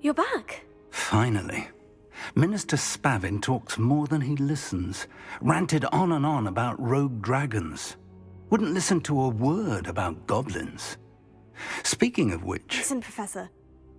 you're back. Finally. Minister Spavin talks more than he listens. Ranted on and on about rogue dragons. Wouldn't listen to a word about goblins. Speaking of which... Listen, Professor.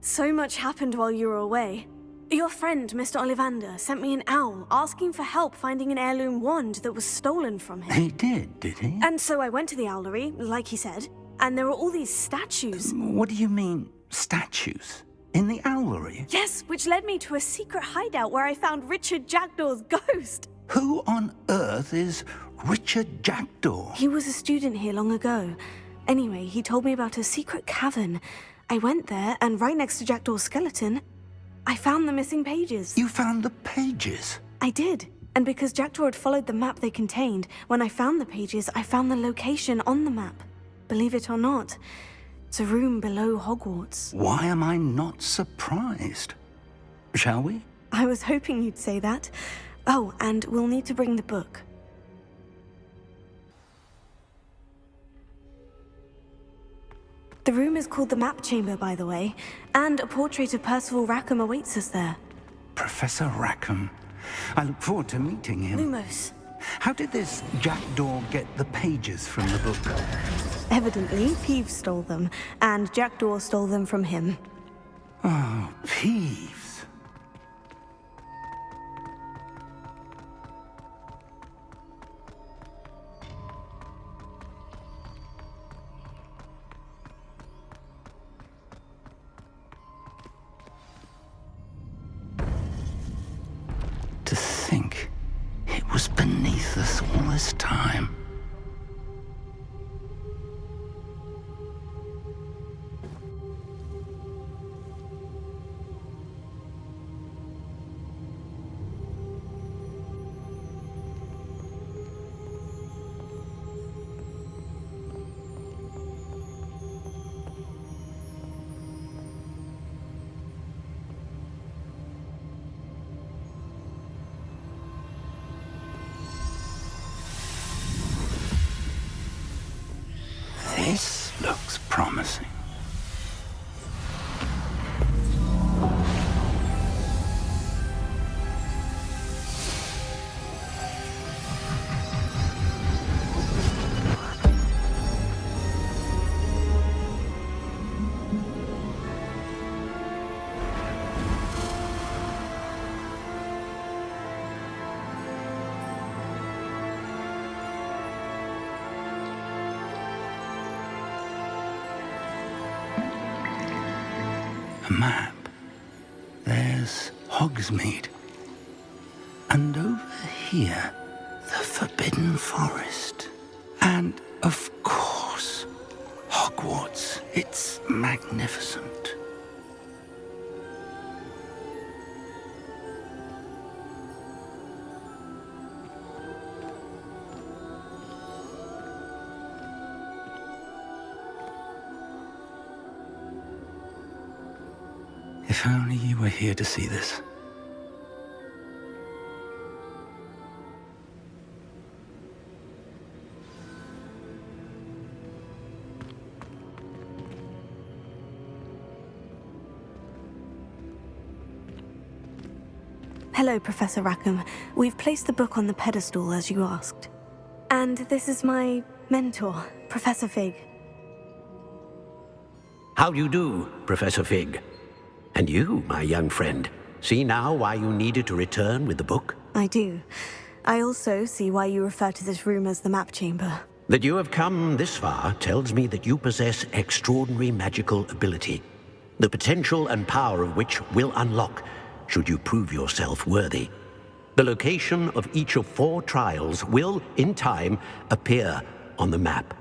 So much happened while you were away. Your friend, Mr. Ollivander, sent me an owl asking for help finding an heirloom wand that was stolen from him. He did he? And so I went to the owlery, like he said, and there were all these statues. What do you mean, statues? In the owlery? Yes, which led me to a secret hideout where I found Richard Jackdaw's ghost. Who on earth is Richard Jackdaw? He was a student here long ago. Anyway, he told me about a secret cavern. I went there, and right next to Jackdaw's skeleton, I found the missing pages. You found the pages? I did. And because Jackdaw had followed the map they contained, when I found the pages, I found the location on the map. Believe it or not, it's a room below Hogwarts. Why am I not surprised? Shall we? I was hoping you'd say that. Oh, and we'll need to bring the book. The room is called the Map Chamber, by the way, and a portrait of Percival Rackham awaits us there. Professor Rackham. I look forward to meeting him. Lumos. How did this Jackdaw get the pages from the book? Evidently, Peeves stole them, and Jackdaw stole them from him. Oh, Peeves. To think it was beneath us all this time. This looks promising. A map. There's Hogsmeade. And over here, the Forbidden Forest. And, of course, Hogwarts. It's magnificent. If only you were here to see this. Hello, Professor Rackham. We've placed the book on the pedestal, as you asked. And this is my mentor, Professor Fig. How do you do, Professor Fig? And you, my young friend, see now why you needed to return with the book? I do. I also see why you refer to this room as the Map Chamber. That you have come this far tells me that you possess extraordinary magical ability, the potential and power of which will unlock should you prove yourself worthy. The location of each of 4 trials will, in time, appear on the map.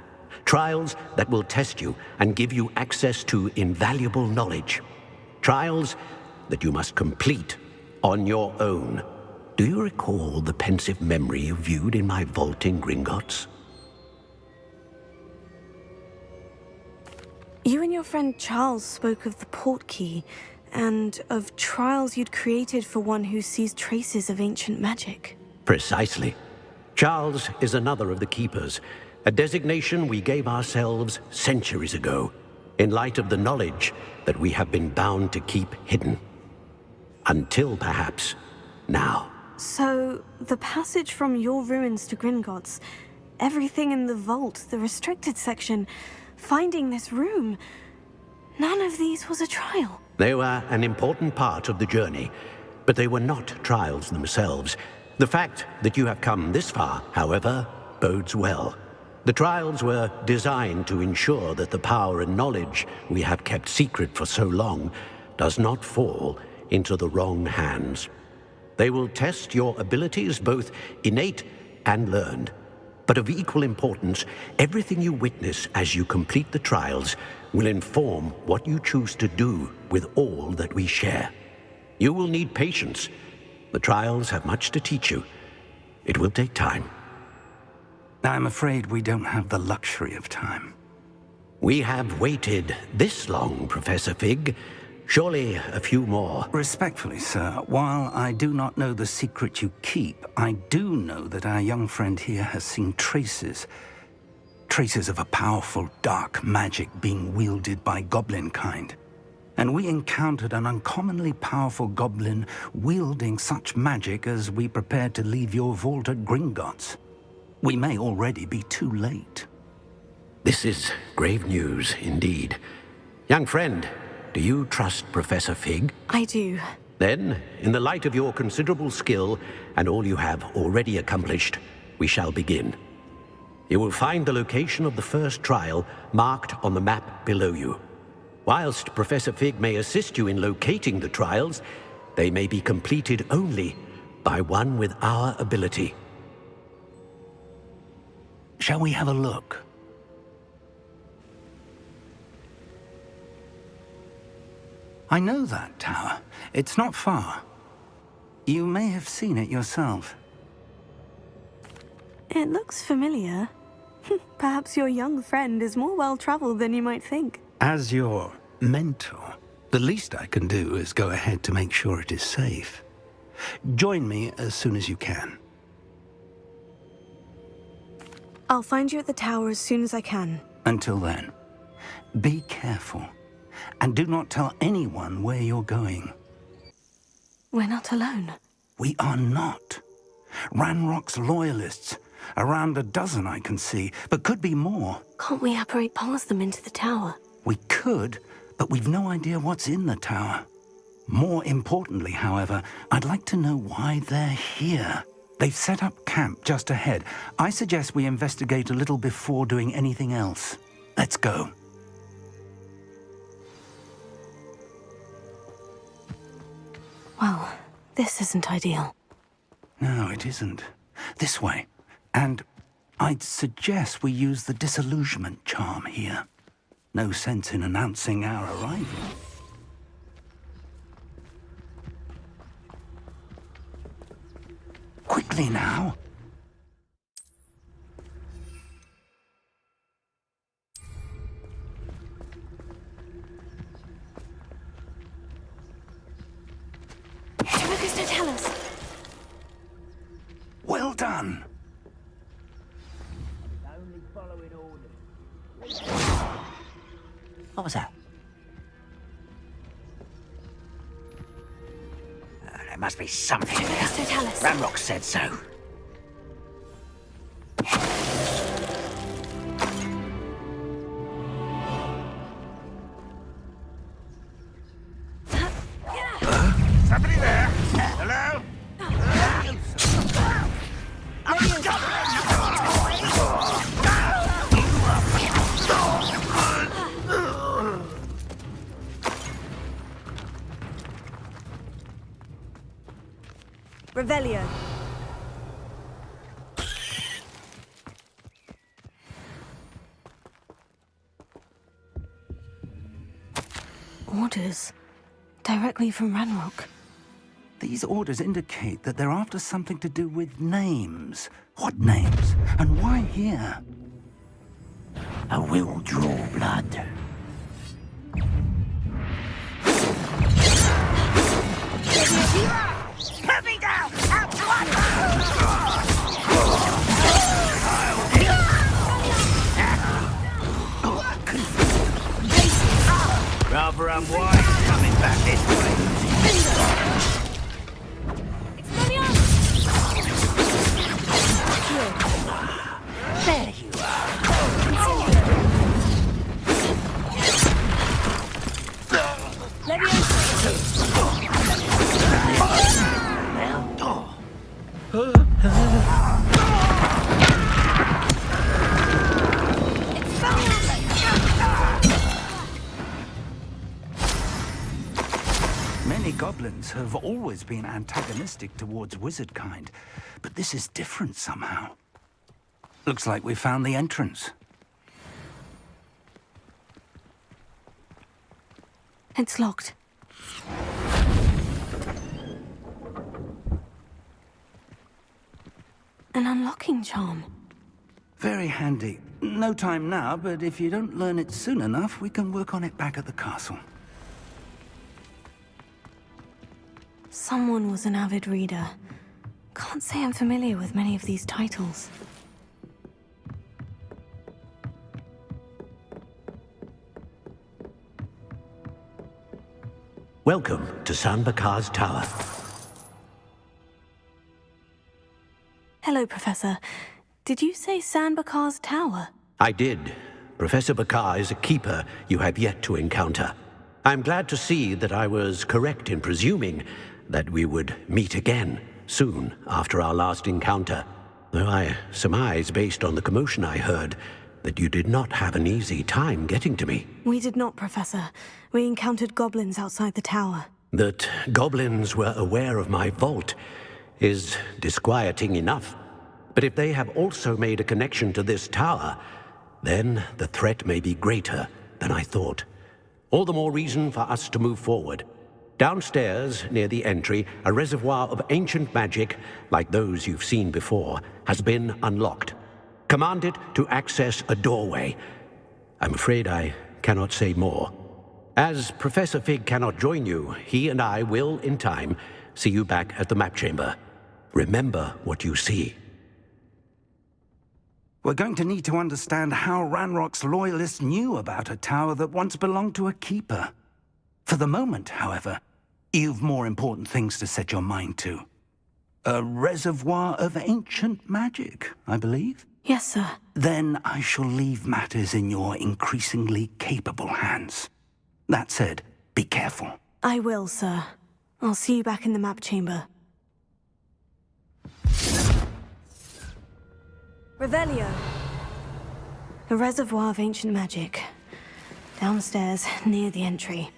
Trials that will test you and give you access to invaluable knowledge. Trials that you must complete on your own. Do you recall the pensive memory you viewed in my vault in Gringotts? You and your friend Charles spoke of the portkey, and of trials you'd created for one who sees traces of ancient magic. Precisely. Charles is another of the Keepers, a designation we gave ourselves centuries ago, in light of the knowledge that we have been bound to keep hidden. Until perhaps now. So, the passage from your ruins to Gringotts, everything in the vault, the restricted section, finding this room, none of these was a trial. They were an important part of the journey, but they were not trials themselves. The fact that you have come this far, however, bodes well. The trials were designed to ensure that the power and knowledge we have kept secret for so long does not fall into the wrong hands. They will test your abilities, both innate and learned. But of equal importance, everything you witness as you complete the trials will inform what you choose to do with all that we share. You will need patience. The trials have much to teach you. It will take time. I'm afraid we don't have the luxury of time. We have waited this long, Professor Fig. Surely a few more. Respectfully, sir, while I do not know the secret you keep, I do know that our young friend here has seen traces of a powerful dark magic being wielded by goblin kind. And we encountered an uncommonly powerful goblin wielding such magic as we prepared to leave your vault at Gringotts. We may already be too late. This is grave news indeed. Young friend, do you trust Professor Fig? I do. Then, in the light of your considerable skill and all you have already accomplished, we shall begin. You will find the location of the first trial marked on the map below you. Whilst Professor Fig may assist you in locating the trials, they may be completed only by one with our ability. Shall we have a look? I know that tower. It's not far. You may have seen it yourself. It looks familiar. Perhaps your young friend is more well-traveled than you might think. As your mentor, the least I can do is go ahead to make sure it is safe. Join me as soon as you can. I'll find you at the tower as soon as I can. Until then, be careful. And do not tell anyone where you're going. We're not alone. We are not. Ranrock's loyalists. Around a dozen I can see, but could be more. Can't we apparate past them into the tower? We could, but we've no idea what's in the tower. More importantly, however, I'd like to know why they're here. They've set up camp just ahead. I suggest we investigate a little before doing anything else. Let's go. Well, this isn't ideal. No, it isn't. This way. And I'd suggest we use the disillusionment charm here. No sense in announcing our arrival. Quickly now. Don't tell us. Well done. Only following orders. What was that? There must be something in there. Don't tell us. Ranrock said so. Somebody there? Hello? Revelio. Orders. Directly from Ranrock. These orders indicate that they're after something to do with names. What names? And why here? I will draw blood. Put me down! Out to one! Rather unwise coming back this way. There you are. Many goblins have always been antagonistic towards wizard kind, but this is different somehow. Looks like we found the entrance. It's locked. An unlocking charm. Very handy. No time now, but if you don't learn it soon enough, we can work on it back at the castle. Someone was an avid reader. Can't say I'm familiar with many of these titles. Welcome to San Bakar's Tower. Hello, Professor. Did you say San Bakar's Tower? I did. Professor Bakar is a keeper you have yet to encounter. I'm glad to see that I was correct in presuming that we would meet again soon after our last encounter. Though I surmise, based on the commotion I heard, that you did not have an easy time getting to me. We did not, Professor. We encountered goblins outside the tower. That goblins were aware of my vault is disquieting enough. But if they have also made a connection to this tower, then the threat may be greater than I thought. All the more reason for us to move forward. Downstairs, near the entry, a reservoir of ancient magic, like those you've seen before, has been unlocked. Command it to access a doorway. I'm afraid I cannot say more. As Professor Fig cannot join you, he and I will, in time, see you back at the map chamber. Remember what you see. We're going to need to understand how Ranrock's loyalists knew about a tower that once belonged to a keeper. For the moment, however, you've more important things to set your mind to. A reservoir of ancient magic, I believe? Yes, sir. Then I shall leave matters in your increasingly capable hands. That said, be careful. I will, sir. I'll see you back in the map chamber. Revelio. A reservoir of ancient magic. Downstairs, near the entry.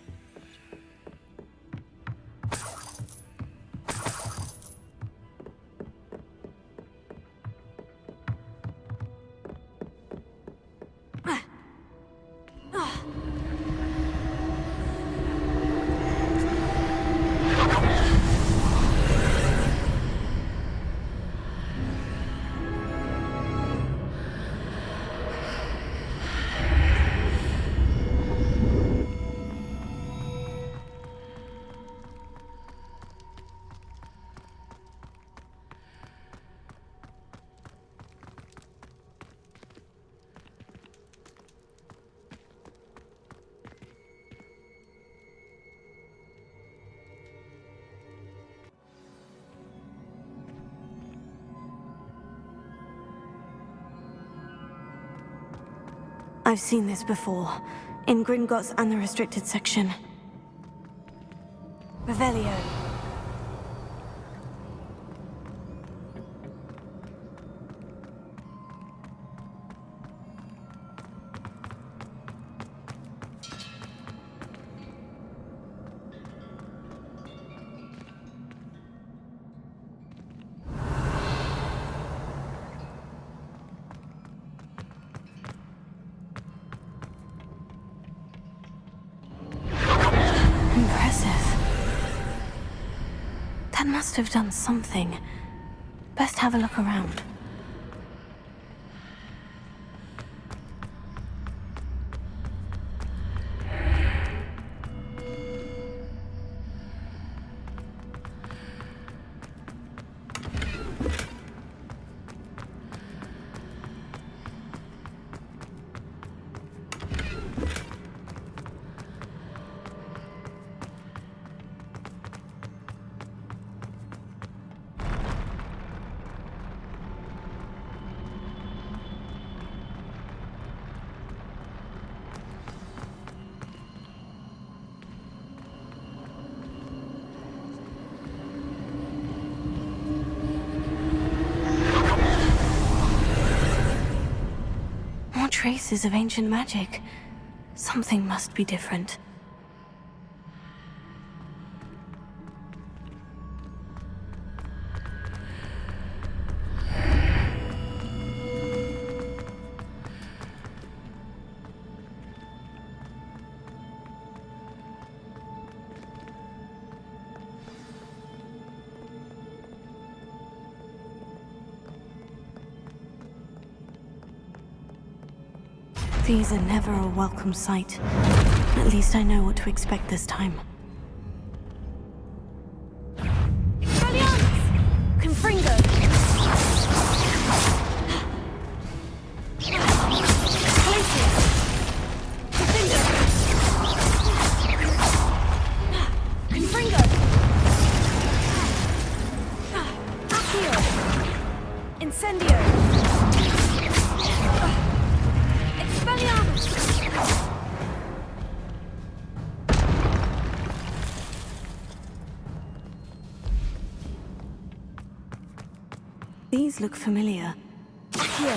I've seen this before, in Gringotts and the restricted section. Revelio. That must have done something. Best have a look around. traces of ancient magic. Something must be different. These are never a welcome sight. At least I know what to expect this time. Expelliarmus! Confringo! Glacius! Confringo! Confringo! Accio! Incendio! Expelliarmus! These look familiar. Accio!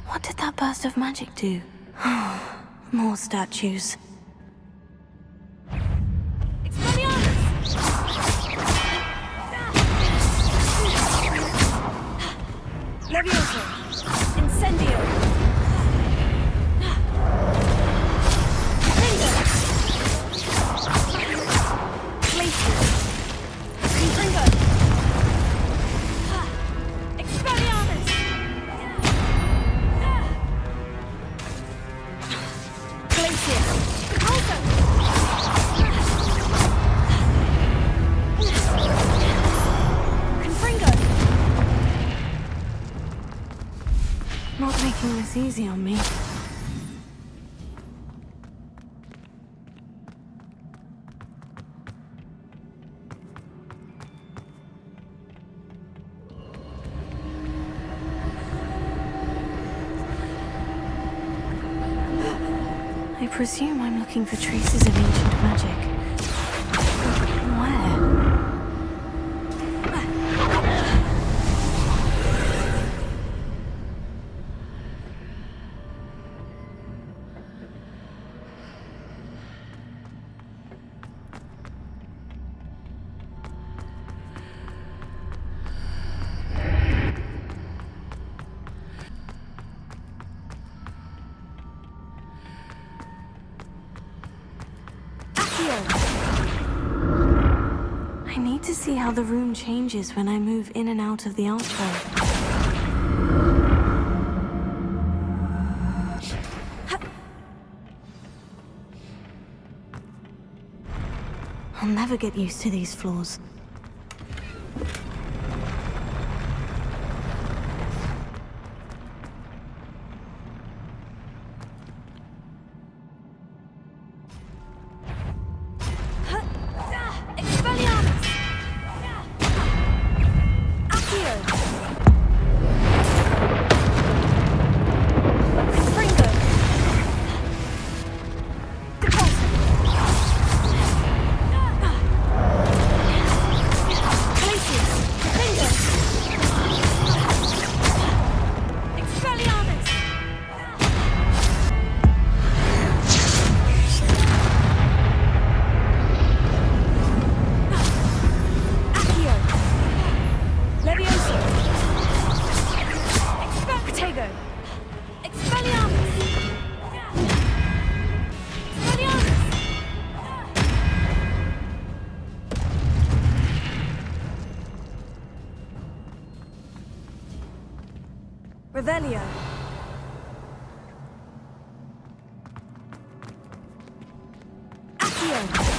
What did that burst of magic do? More statues. Expelliarmus! Levioso! Incendio! Confringo! Glacius! Confringo! Expelliarmus! Glacius! Also! Confringo! Not making this easy on me. I presume I'm looking for traces of ancient magic. Where? I need to see how the room changes when I move in and out of the archway. I'll never get used to these floors. Expelliarmus! Accio! Confringo! Deposit! Revelio. Accio.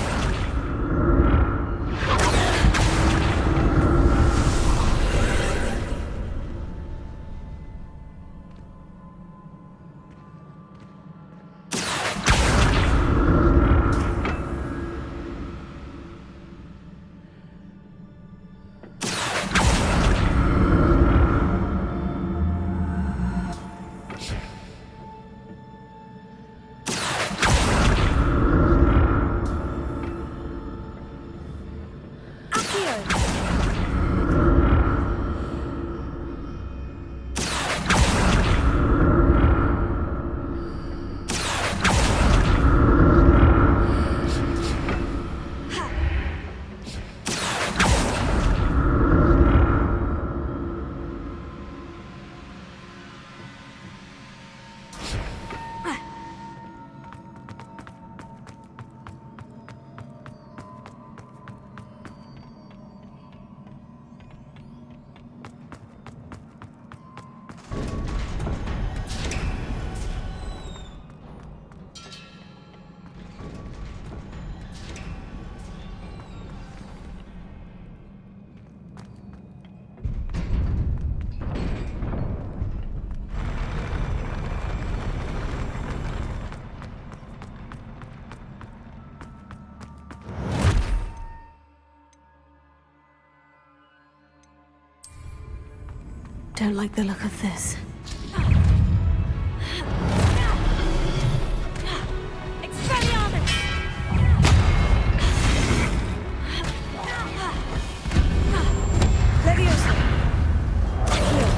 Don't like the look of this. Expelliarmus! Leviosa. Accio.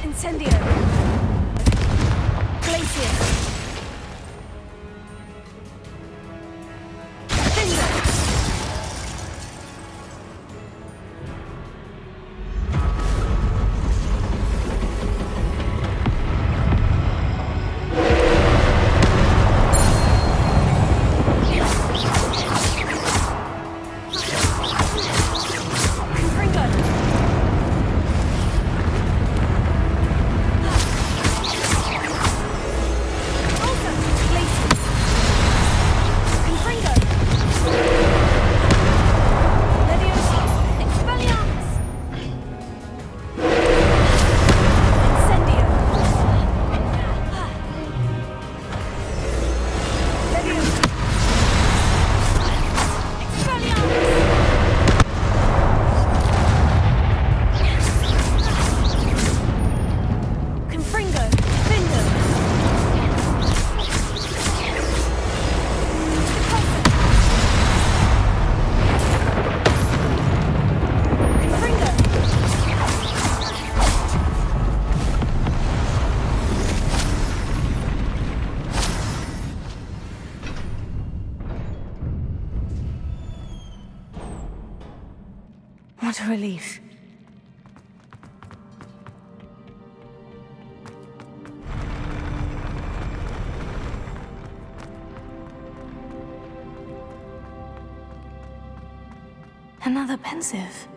Incendio. Glacius. Finger. What a relief. Another pensive.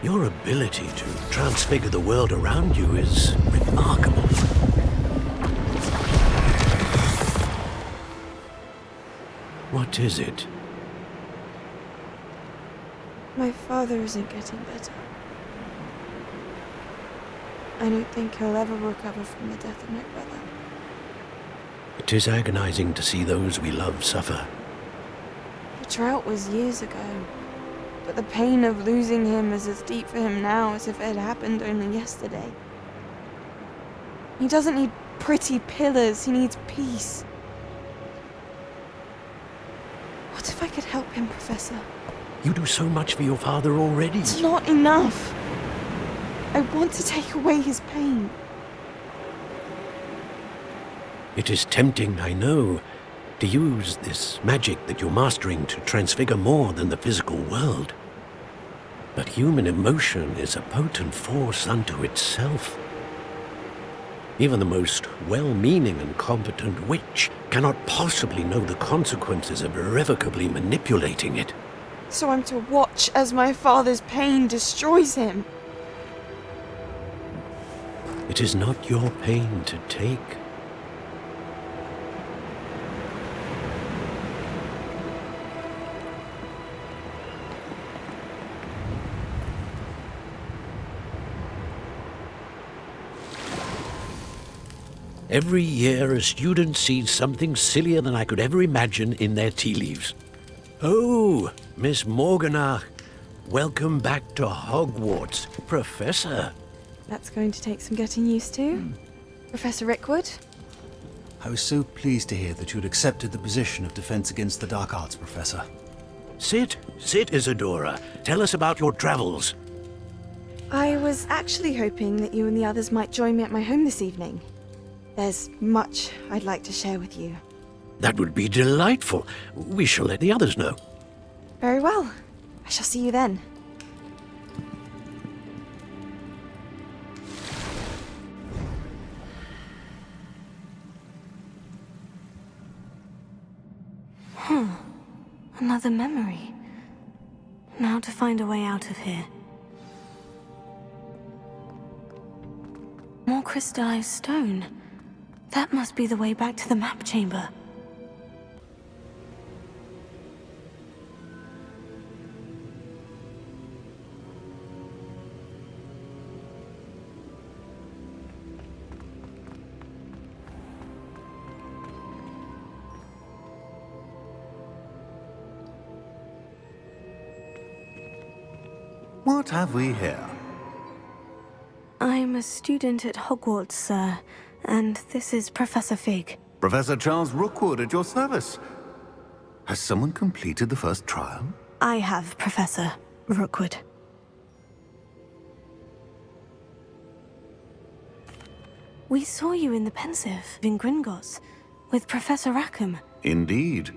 Your ability to transfigure the world around you is remarkable. What is it? My father isn't getting better. I don't think he'll ever recover from the death of my brother. It is agonizing to see those we love suffer. He drought was years ago, but the pain of losing him is as deep for him now as if it had happened only yesterday. He doesn't need pretty pillars, he needs peace. What if I could help him, Professor? You do so much for your father already. It's not enough. I want to take away his pain. It is tempting, I know, to use this magic that you're mastering to transfigure more than the physical world. But human emotion is a potent force unto itself. Even the most well-meaning and competent witch cannot possibly know the consequences of irrevocably manipulating it. So I'm to watch as my father's pain destroys him. It is not your pain to take. Every year, a student sees something sillier than I could ever imagine in their tea leaves. Oh, Miss Morganach, welcome back to Hogwarts, Professor. That's going to take some getting used to. Professor Rickwood? I was so pleased to hear that you had accepted the position of Defense Against the Dark Arts, Professor. Sit, Isadora. Tell us about your travels. I was actually hoping that you and the others might join me at my home this evening. There's much I'd like to share with you. That would be delightful. We shall let the others know. Very well. I shall see you then. Another memory. Now to find a way out of here. More crystallized stone. That must be the way back to the map chamber. What have we here? I'm a student at Hogwarts, sir, and this is Professor Fig. Professor Charles Rookwood at your service. Has someone completed the first trial? I have, Professor Rookwood. We saw you in the Pensive in Gringotts with Professor Rackham. Indeed.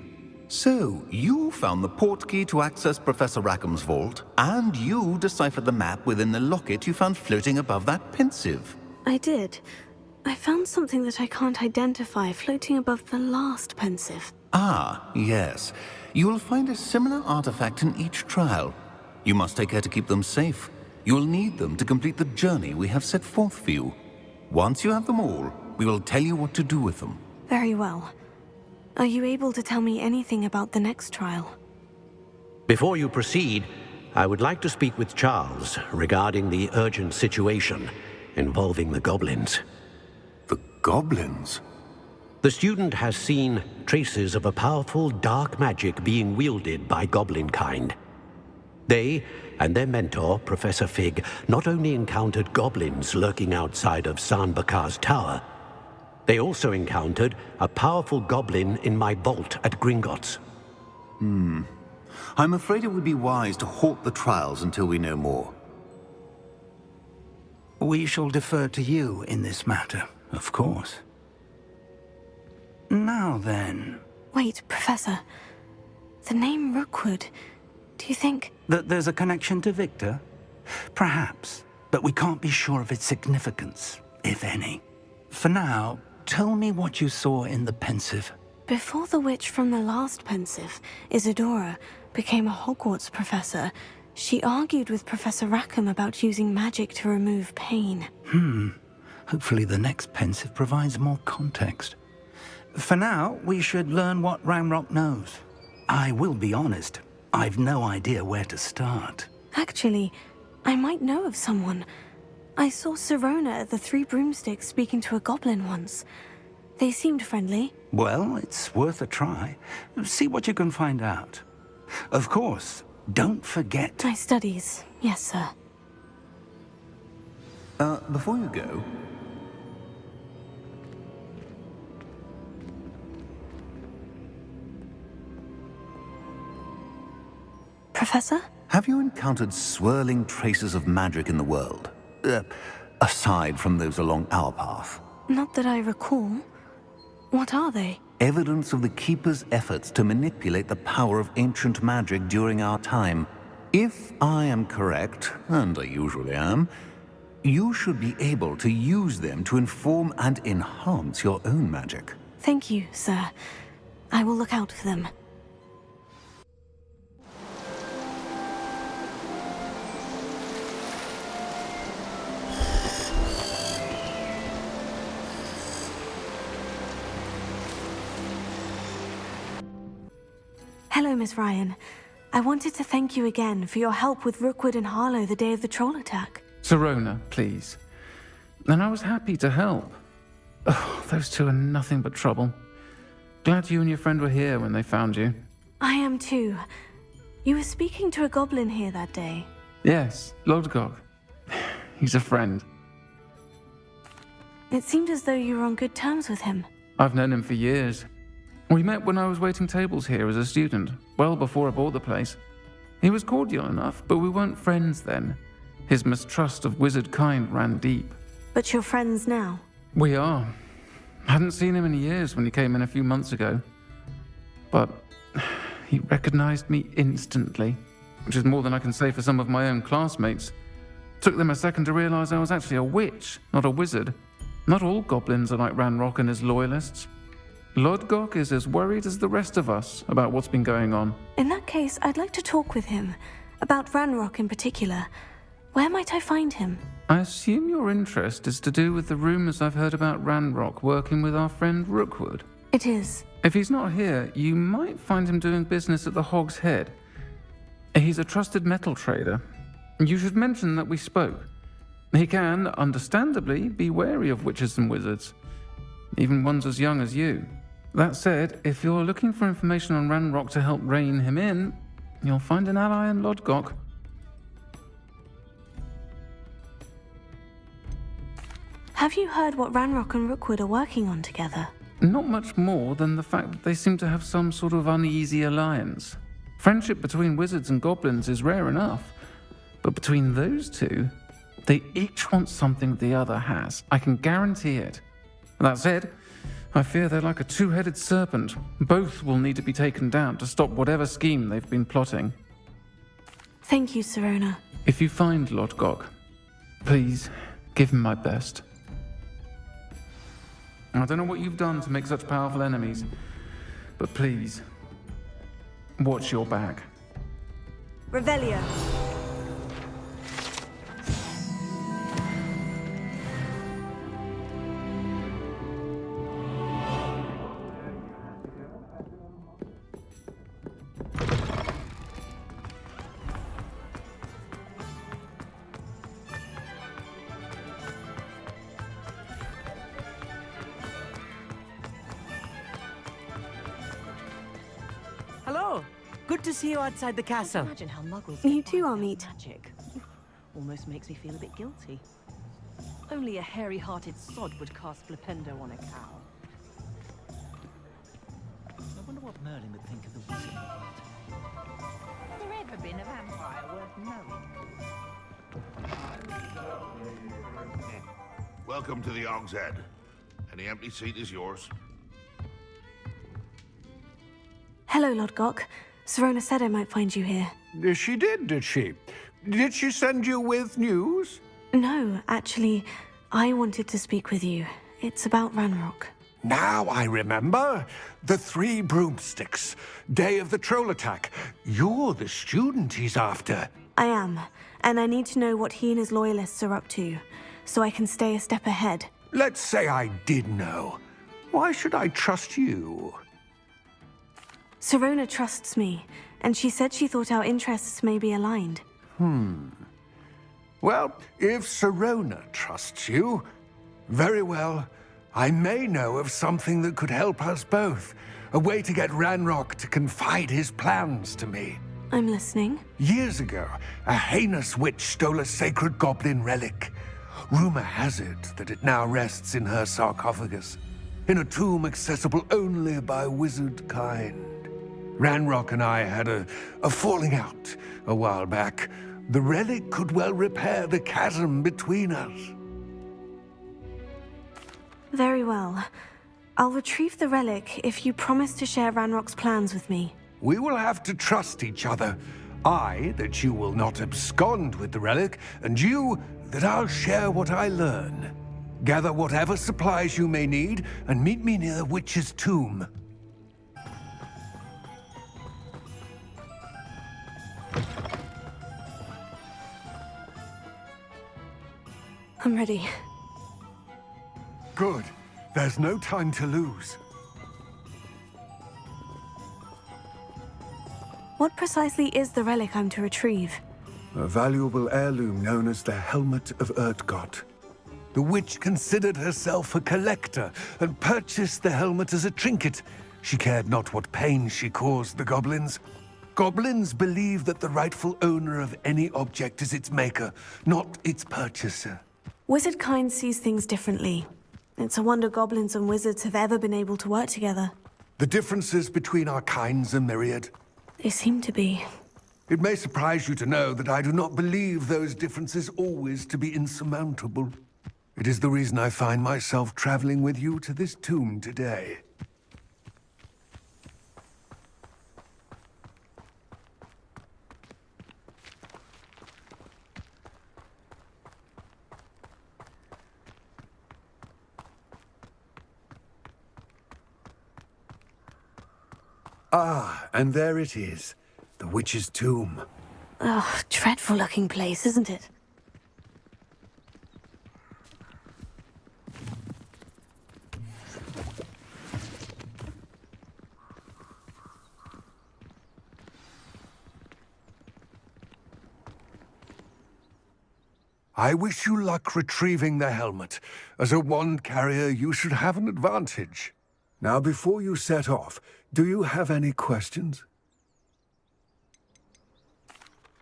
So, you found the portkey to access Professor Rackham's vault, and you deciphered the map within the locket you found floating above that Pensive. I did. I found something that I can't identify floating above the last Pensive. Ah, yes. You will find a similar artifact in each trial. You must take care to keep them safe. You will need them to complete the journey we have set forth for you. Once you have them all, we will tell you what to do with them. Very well. Are you able to tell me anything about the next trial? Before you proceed, I would like to speak with Charles regarding the urgent situation involving the goblins. The goblins? The student has seen traces of a powerful dark magic being wielded by goblin kind. They and their mentor, Professor Fig, not only encountered goblins lurking outside of San Bakar's tower, they also encountered a powerful goblin in my vault at Gringotts. I'm afraid it would be wise to halt the trials until we know more. We shall defer to you in this matter, of course. Now then... Wait, Professor. The name Rookwood. Do you think... That there's a connection to Victor? Perhaps, but we can't be sure of its significance, if any. For now, tell me what you saw in the Pensive. Before the witch from the last Pensive, Isadora, became a Hogwarts professor, she argued with Professor Rackham about using magic to remove pain. Hopefully the next Pensive provides more context. For now, we should learn what Ramrock knows. I will be honest, I've no idea where to start. Actually, I might know of someone. I saw Sirona at the Three Broomsticks speaking to a goblin once. They seemed friendly. Well, it's worth a try. See what you can find out. Of course, don't forget. My studies, yes, sir. Before you go, Professor? have you encountered swirling traces of magic in the world? Aside from those along our path. Not that I recall. What are they? Evidence of the Keeper's efforts to manipulate the power of ancient magic during our time. If I am correct, and I usually am, you should be able to use them to inform and enhance your own magic. Thank you, sir. I will look out for them. Hello, Miss Ryan. I wanted to thank you again for your help with Rookwood and Harlow the day of the troll attack. Sirona, please. And I was happy to help. Oh, those two are nothing but trouble. Glad you and your friend were here when they found you. I am too. You were speaking to a goblin here that day. Yes, Lodgok. He's a friend. It seemed as though you were on good terms with him. I've known him for years. We met when I was waiting tables here as a student, well before I bought the place. He was cordial enough, but we weren't friends then. His mistrust of wizard kind ran deep. But you're friends now. We are. Hadn't seen him in years when he came in a few months ago. But he recognized me instantly, which is more than I can say for some of my own classmates. Took them a second to realize I was actually a witch, not a wizard. Not all goblins are like Ranrock and his loyalists. Lodgok is as worried as the rest of us about what's been going on. In that case, I'd like to talk with him. About Ranrock in particular. Where might I find him? I assume your interest is to do with the rumors I've heard about Ranrock working with our friend Rookwood. It is. If he's not here, you might find him doing business at the Hog's Head. He's a trusted metal trader. You should mention that we spoke. He can, understandably, be wary of witches and wizards, even ones as young as you. That said, if you're looking for information on Ranrock to help rein him in, you'll find an ally in Lodgok. Have you heard what Ranrock and Rookwood are working on together? Not much more than the fact that they seem to have some sort of uneasy alliance. Friendship between wizards and goblins is rare enough, but between those two, they each want something the other has. I can guarantee it. That said, I fear they're like a two-headed serpent. Both will need to be taken down to stop whatever scheme they've been plotting. Thank you, Sirona. If you find Lodgok, please give him my best. I don't know what you've done to make such powerful enemies, but please, watch your back. Revelio. Hello. Good to see you outside the castle. Imagine how muggles You get too, by I'll without meet. Magic. Almost makes me feel a bit guilty. Only a hairy-hearted sod would cast Flipendo on a cow. I wonder what Merlin would think of the wizard. Has there ever been a vampire worth knowing? Welcome to the Hog's Head. Any empty seat is yours. Hello, Lodgok. Sirona said I might find you here. She did she? Did she send you with news? No, actually, I wanted to speak with you. It's about Ranrock. Now I remember. The 3 broomsticks. Day of the troll attack. You're the student he's after. I am, and I need to know what he and his loyalists are up to, so I can stay a step ahead. Let's say I did know. Why should I trust you? Sirona trusts me, and she said she thought our interests may be aligned. Well, if Sirona trusts you, very well. I may know of something that could help us both. A way to get Ranrock to confide his plans to me. I'm listening. Years ago, a heinous witch stole a sacred goblin relic. Rumor has it that it now rests in her sarcophagus, in a tomb accessible only by wizard kind. Ranrock and I had a falling out a while back. The relic could well repair the chasm between us. Very well. I'll retrieve the relic if you promise to share Ranrock's plans with me. We will have to trust each other. I, that you will not abscond with the relic, and you, that I'll share what I learn. Gather whatever supplies you may need, and meet me near the witch's tomb. I'm ready. Good. There's no time to lose. What precisely is the relic I'm to retrieve? A valuable heirloom known as the Helmet of Urtgott. The witch considered herself a collector and purchased the helmet as a trinket. She cared not what pain she caused the goblins. Goblins believe that the rightful owner of any object is its maker, not its purchaser. Wizard kind sees things differently. It's a wonder goblins and wizards have ever been able to work together. The differences between our kinds are myriad. They seem to be. It may surprise you to know that I do not believe those differences always to be insurmountable. It is the reason I find myself traveling with you to this tomb today. Ah, and there it is. The witch's tomb. Oh, dreadful looking place, isn't it? I wish you luck retrieving the helmet. As a wand carrier, you should have an advantage. Now, before you set off, do you have any questions?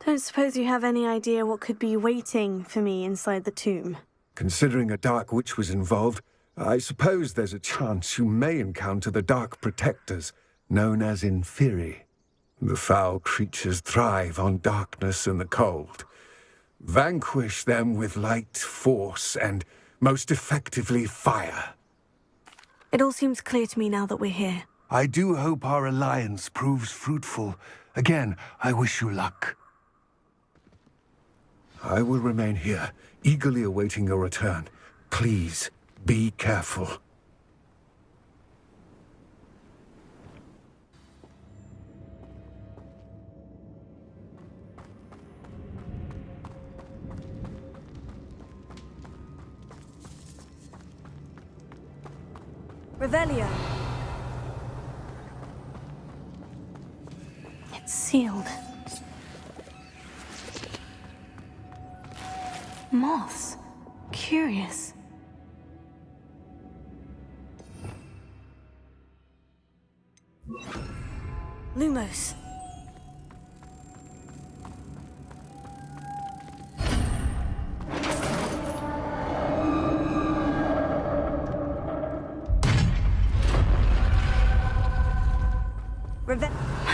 Don't suppose you have any idea what could be waiting for me inside the tomb? Considering a dark witch was involved, I suppose there's a chance you may encounter the Dark Protectors, known as Inferi. The foul creatures thrive on darkness and the cold. Vanquish them with light, force, and, most effectively, fire. It all seems clear to me now that we're here. I do hope our alliance proves fruitful. Again, I wish you luck. I will remain here, eagerly awaiting your return. Please, be careful. Revelio. It's sealed. Moths. Curious. Lumos.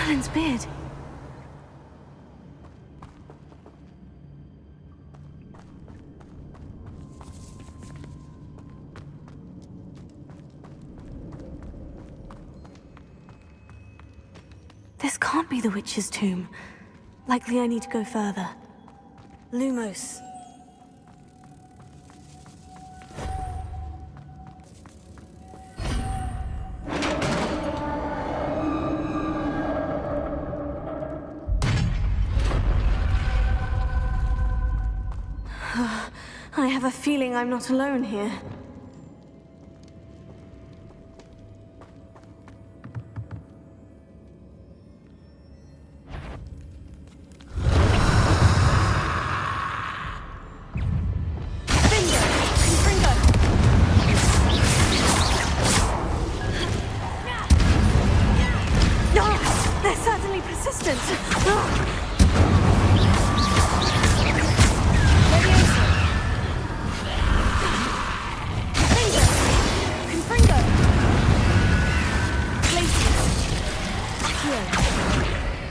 Merlin's beard. This can't be the witch's tomb. Likely I need to go further. Lumos. I have a feeling I'm not alone here. resistance. Confringo. Glacius. Accio.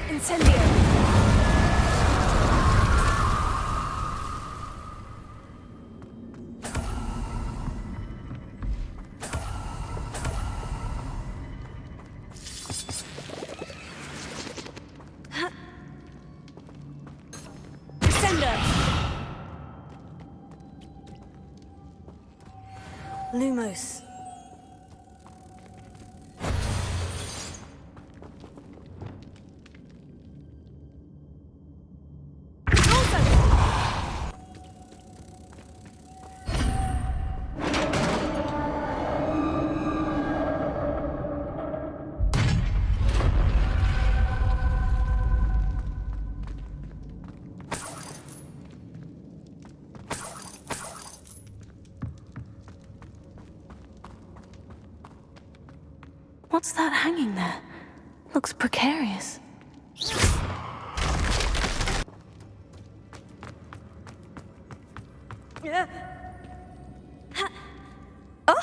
Incendio. Lumos. What's that hanging there? Looks precarious. Yeah. Oh!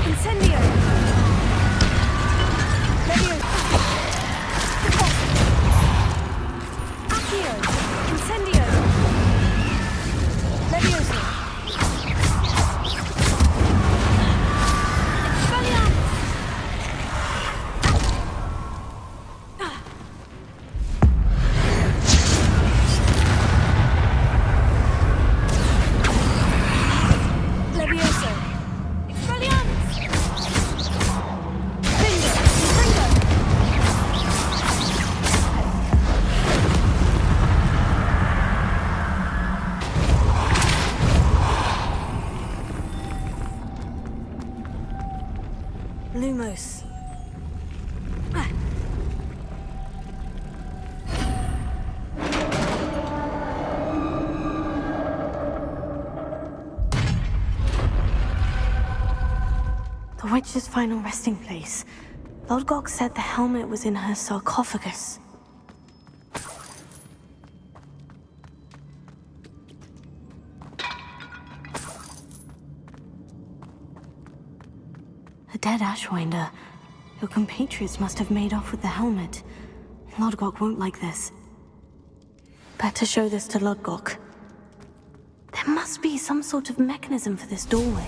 Incendio! Accio! Incendio! Levioso! Expelliarmus! Levioso! Expelliarmus! Lumos. The witch's final resting place. Lodgok said the helmet was in her sarcophagus. A dead Ashwinder. Your compatriots must have made off with the helmet. Lodgok won't like this. Better show this to Lodgok. There must be some sort of mechanism for this doorway.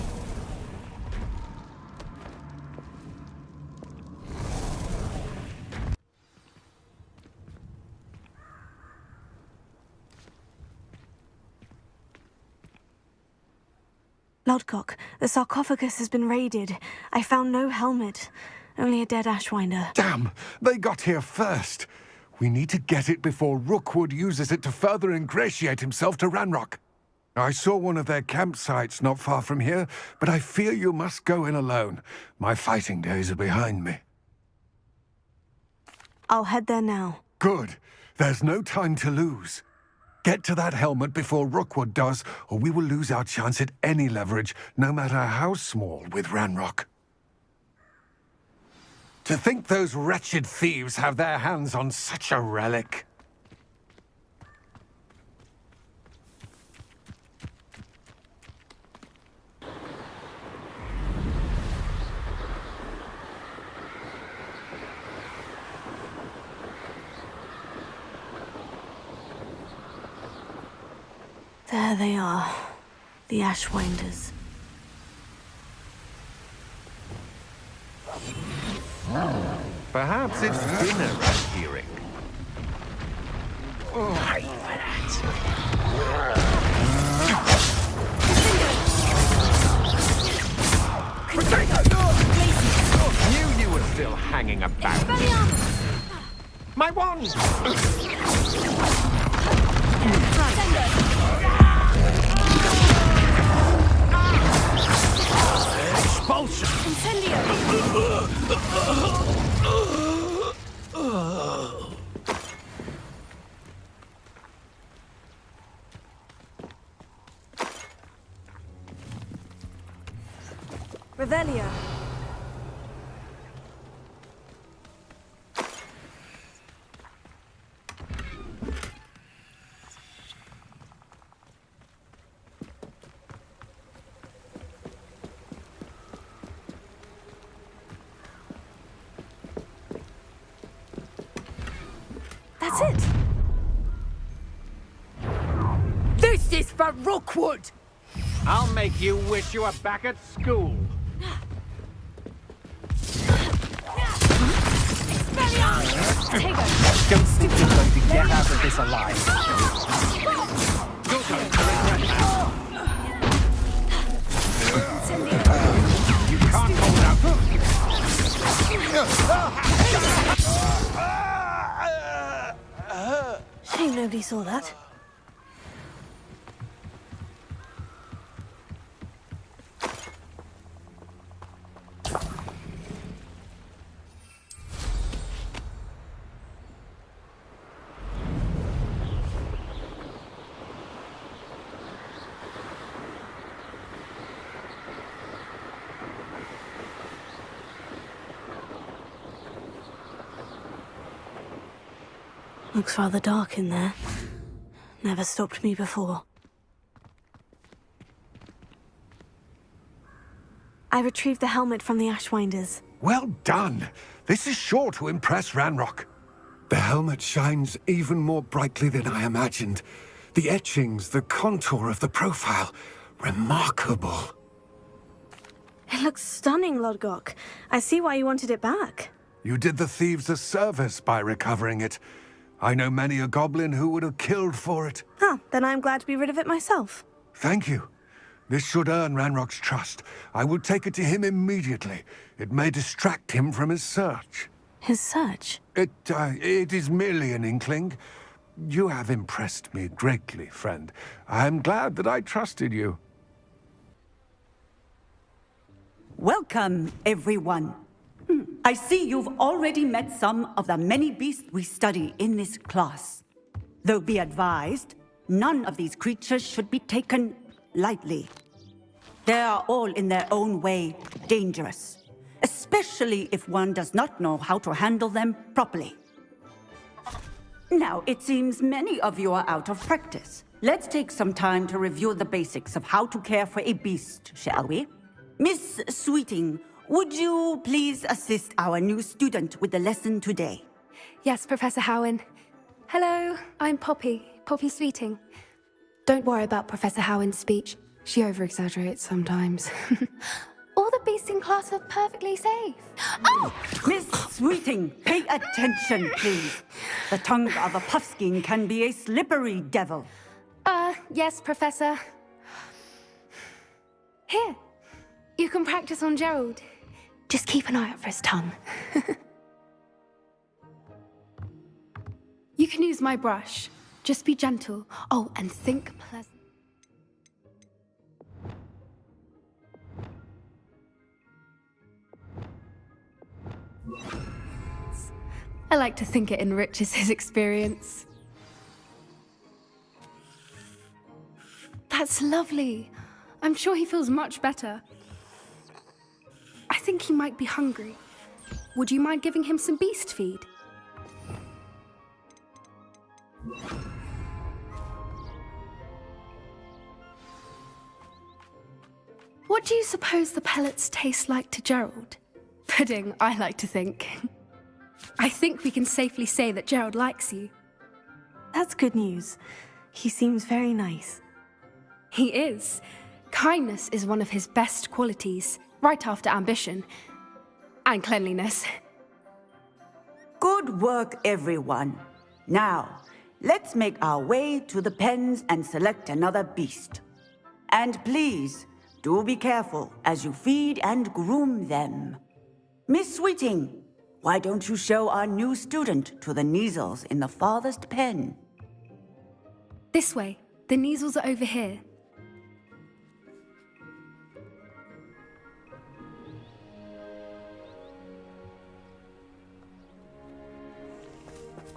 Lodgok, the sarcophagus has been raided. I found no helmet, only a dead Ashwinder. Damn! They got here first. We need to get it before Rookwood uses it to further ingratiate himself to Ranrock. I saw one of their campsites not far from here, but I fear you must go in alone. My fighting days are behind me. I'll head there now. Good. There's no time to lose. Get to that helmet before Rookwood does, or we will lose our chance at any leverage, no matter how small, with Ranrock. To think those wretched thieves have their hands on such a relic. There they are, the Ashwinders. Perhaps it's dinner I'm hearing. Knew you were still hanging about. My wand! Expulsion! Revelio. That's it. This is for Rookwood! I'll make you wish you were back at school. Don't think you're going to get out of this alive. You're going to regret that. You can't hold out. Shame nobody saw that. Looks rather dark in there. Never stopped me before. I retrieved the helmet from the Ashwinders. Well done. This is sure to impress Ranrock. The helmet shines even more brightly than I imagined. The etchings, the contour of the profile. Remarkable. It looks stunning, Lodgok. I see why you wanted it back. You did the thieves a service by recovering it. I know many a goblin who would have killed for it. Ah, then I'm glad to be rid of it myself. Thank you. This should earn Ranrock's trust. I will take it to him immediately. It may distract him from his search. His search? It is merely an inkling. You have impressed me greatly, friend. I am glad that I trusted you. Welcome, everyone. I see you've already met some of the many beasts we study in this class. Though be advised, none of these creatures should be taken lightly. They are all in their own way dangerous, especially if one does not know how to handle them properly. Now, it seems many of you are out of practice. Let's take some time to review the basics of how to care for a beast, shall we? Miss Sweeting, would you please assist our new student with the lesson today? Yes, Professor Howen. Hello, I'm Poppy Sweeting. Don't worry about Professor Howen's speech. She over-exaggerates sometimes. All the beasts in class are perfectly safe. Oh! Miss Sweeting, pay attention, please. The tongue of a puffskein can be a slippery devil. Yes, Professor. Here, you can practice on Gerald. Just keep an eye out for his tongue. You can use my brush. Just be gentle. Oh, and think pleasant. I like to think it enriches his experience. That's lovely. I'm sure he feels much better. I think he might be hungry. Would you mind giving him some beast feed? What do you suppose the pellets taste like to Gerald? Pudding, I like to think. I think we can safely say that Gerald likes you. That's good news. He seems very nice. He is. Kindness is one of his best qualities, right after ambition. And cleanliness. Good work, everyone. Now, let's make our way to the pens and select another beast. And please, do be careful as you feed and groom them. Miss Sweeting, why don't you show our new student to the Neasels in the farthest pen? This way. The Neasels are over here.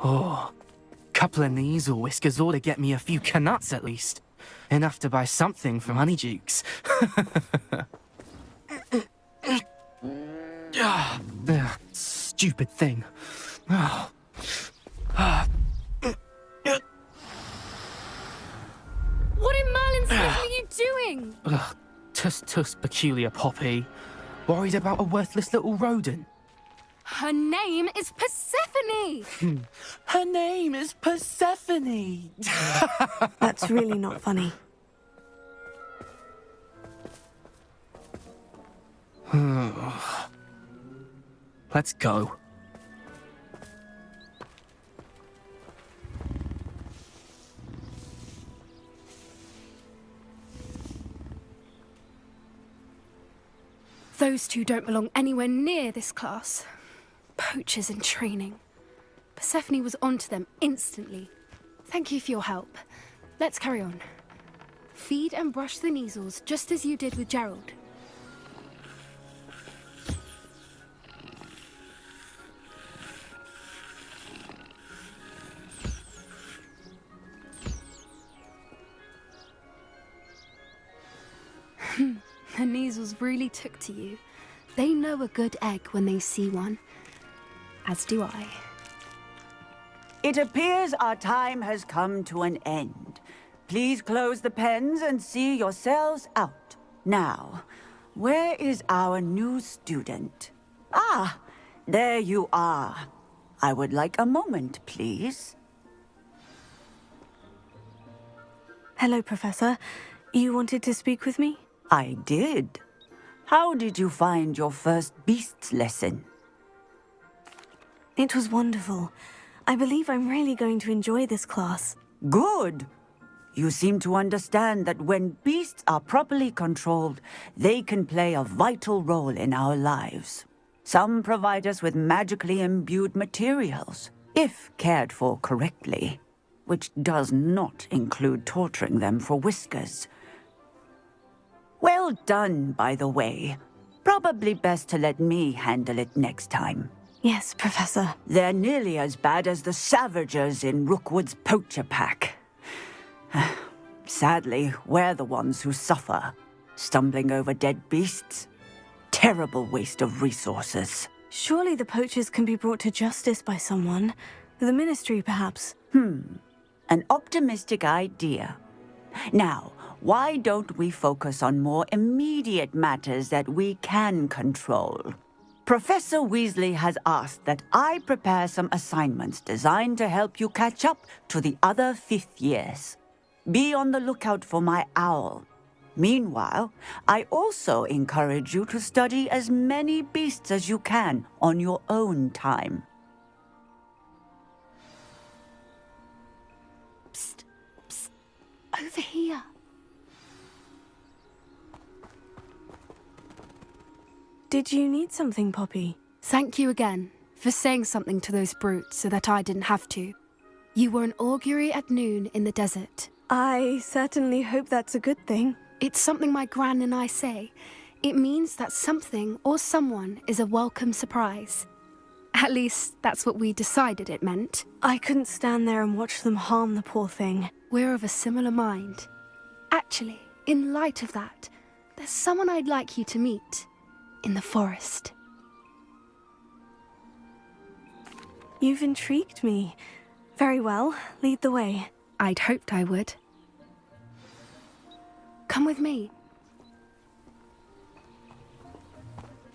Oh, couple of Kneasel whiskers ought to get me a few canuts at least. Enough to buy something from Honeydukes. Stupid thing. What in Merlin's name are you doing? Tuss, peculiar Poppy. Worried about a worthless little rodent? Her name is Persephone! Her name is Persephone! That's really not funny. Let's go. Those two don't belong anywhere near this class. Poachers in training. Persephone was onto them instantly. Thank you for your help. Let's carry on. Feed and brush the Kneasels just as you did with Gerald. The Kneasels really took to you. They know a good egg when they see one. As do I. It appears our time has come to an end. Please close the pens and see yourselves out. Now, where is our new student? Ah, there you are. I would like a moment, please. Hello, Professor. You wanted to speak with me? I did. How did you find your first beasts lesson? It was wonderful. I believe I'm really going to enjoy this class. Good. You seem to understand that when beasts are properly controlled, they can play a vital role in our lives. Some provide us with magically imbued materials, if cared for correctly, which does not include torturing them for whiskers. Well done, by the way. Probably best to let me handle it next time. Yes, Professor. They're nearly as bad as the Savagers in Rookwood's poacher pack. Sadly, we're the ones who suffer, stumbling over dead beasts. Terrible waste of resources. Surely the poachers can be brought to justice by someone. The Ministry, perhaps. An optimistic idea. Now, why don't we focus on more immediate matters that we can control? Professor Weasley has asked that I prepare some assignments designed to help you catch up to the other 5th years. Be on the lookout for my owl. Meanwhile, I also encourage you to study as many beasts as you can on your own time. Psst, psst, over here. Did you need something, Poppy? Thank you again for saying something to those brutes so that I didn't have to. You were an augury at noon in the desert. I certainly hope that's a good thing. It's something my gran and I say. It means that something or someone is a welcome surprise. At least, that's what we decided it meant. I couldn't stand there and watch them harm the poor thing. We're of a similar mind. Actually, in light of that, there's someone I'd like you to meet. In the forest. You've intrigued me. Very well, lead the way. I'd hoped I would. Come with me.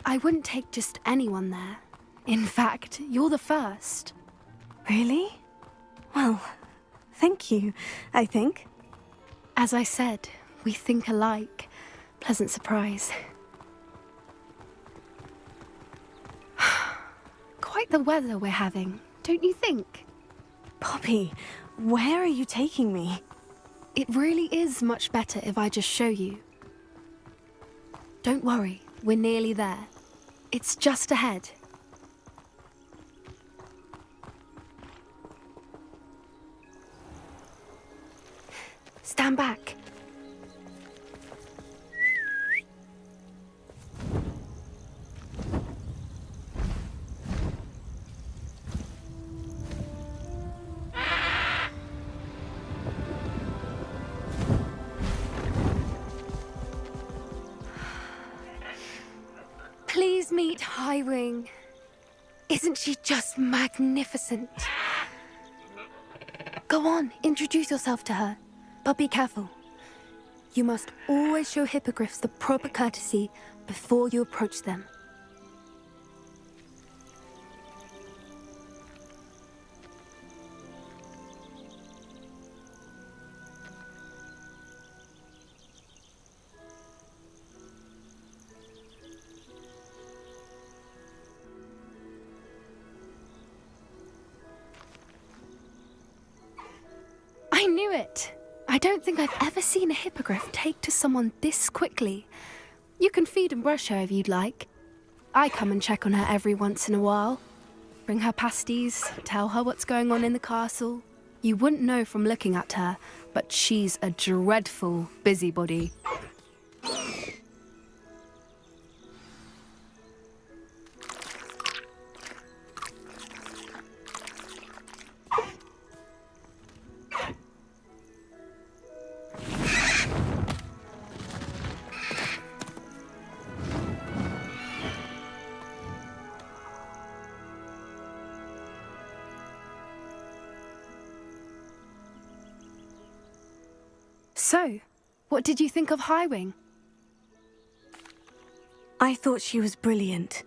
I wouldn't take just anyone there. In fact, you're the first. Really? Well, thank you, I think. As I said, we think alike. Pleasant surprise. Quite the weather we're having, don't you think? Poppy, where are you taking me? It really is much better if I just show you. Don't worry, we're nearly there. It's just ahead. Stand back. Please meet Highwing. Isn't she just magnificent? Go on, introduce yourself to her. But be careful. You must always show hippogriffs the proper courtesy before you approach them. I knew it! I don't think I've ever seen a hippogriff take to someone this quickly. You can feed and brush her if you'd like. I come and check on her every once in a while. Bring her pasties, tell her what's going on in the castle. You wouldn't know from looking at her, but she's a dreadful busybody. So, what did you think of Highwing? I thought she was brilliant.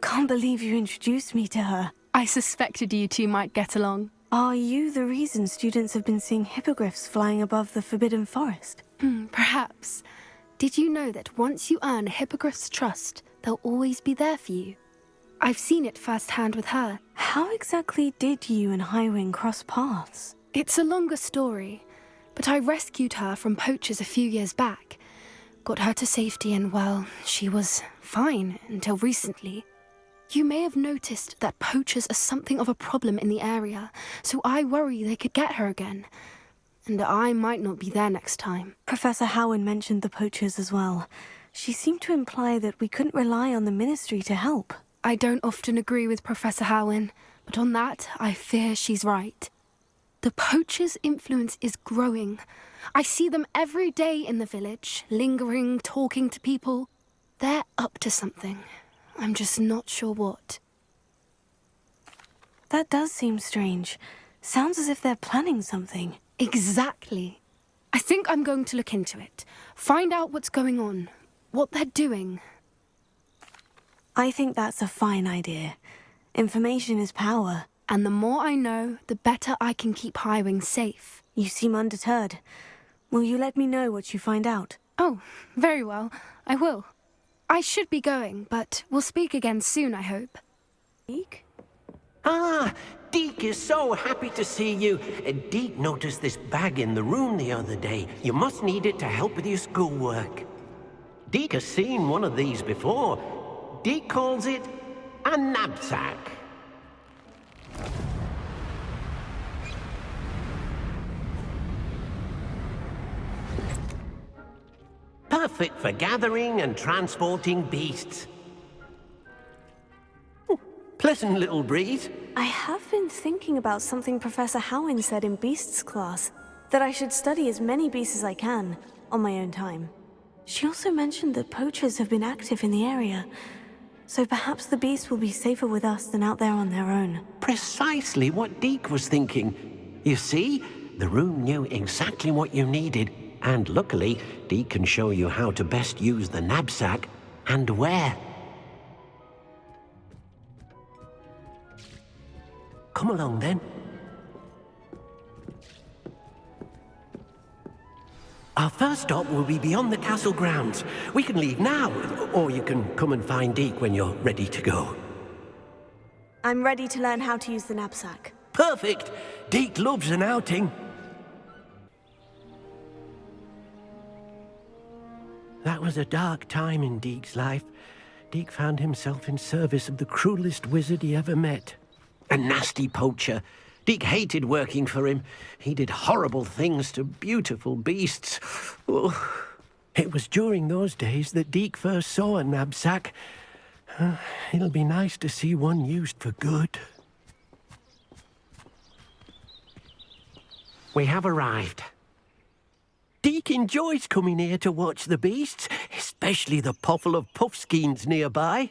Can't believe you introduced me to her. I suspected you two might get along. Are you the reason students have been seeing hippogriffs flying above the Forbidden Forest? Perhaps. Did you know that once you earn a hippogriff's trust, they'll always be there for you? I've seen it firsthand with her. How exactly did you and Highwing cross paths? It's a longer story, but I rescued her from poachers a few years back. Got her to safety and, well, she was fine until recently. You may have noticed that poachers are something of a problem in the area, so I worry they could get her again. And I might not be there next time. Professor Howen mentioned the poachers as well. She seemed to imply that we couldn't rely on the Ministry to help. I don't often agree with Professor Howen, but on that, I fear she's right. The poachers' influence is growing. I see them every day in the village, lingering, talking to people. They're up to something. I'm just not sure what. That does seem strange. Sounds as if they're planning something. Exactly. I think I'm going to look into it. Find out what's going on, what they're doing. I think that's a fine idea. Information is power. And the more I know, the better I can keep Highwing safe. You seem undeterred. Will you let me know what you find out? Oh, very well. I will. I should be going, but we'll speak again soon, I hope. Deek? Ah, Deek is so happy to see you. Deek noticed this bag in the room the other day. You must need it to help with your schoolwork. Deek has seen one of these before. Deek calls it a knapsack. Perfect for gathering and transporting beasts. Pleasant little breeze. I have been thinking about something Professor Howen said in Beasts class, that I should study as many beasts as I can, on my own time. She also mentioned that poachers have been active in the area, so perhaps the beasts will be safer with us than out there on their own. Precisely what Deek was thinking. You see, the room knew exactly what you needed, and luckily, Deek can show you how to best use the knapsack and where. Come along then. Our first stop will be beyond the castle grounds. We can leave now, or you can come and find Deek when you're ready to go. I'm ready to learn how to use the knapsack. Perfect! Deek loves an outing. That was a dark time in Deek's life. Deek found himself in service of the cruelest wizard he ever met. A nasty poacher. Deek hated working for him. He did horrible things to beautiful beasts. Oh. It was during those days that Deek first saw a knapsack. It'll be nice to see one used for good. We have arrived. Deek enjoys coming here to watch the beasts, especially the potful of puffskeins nearby.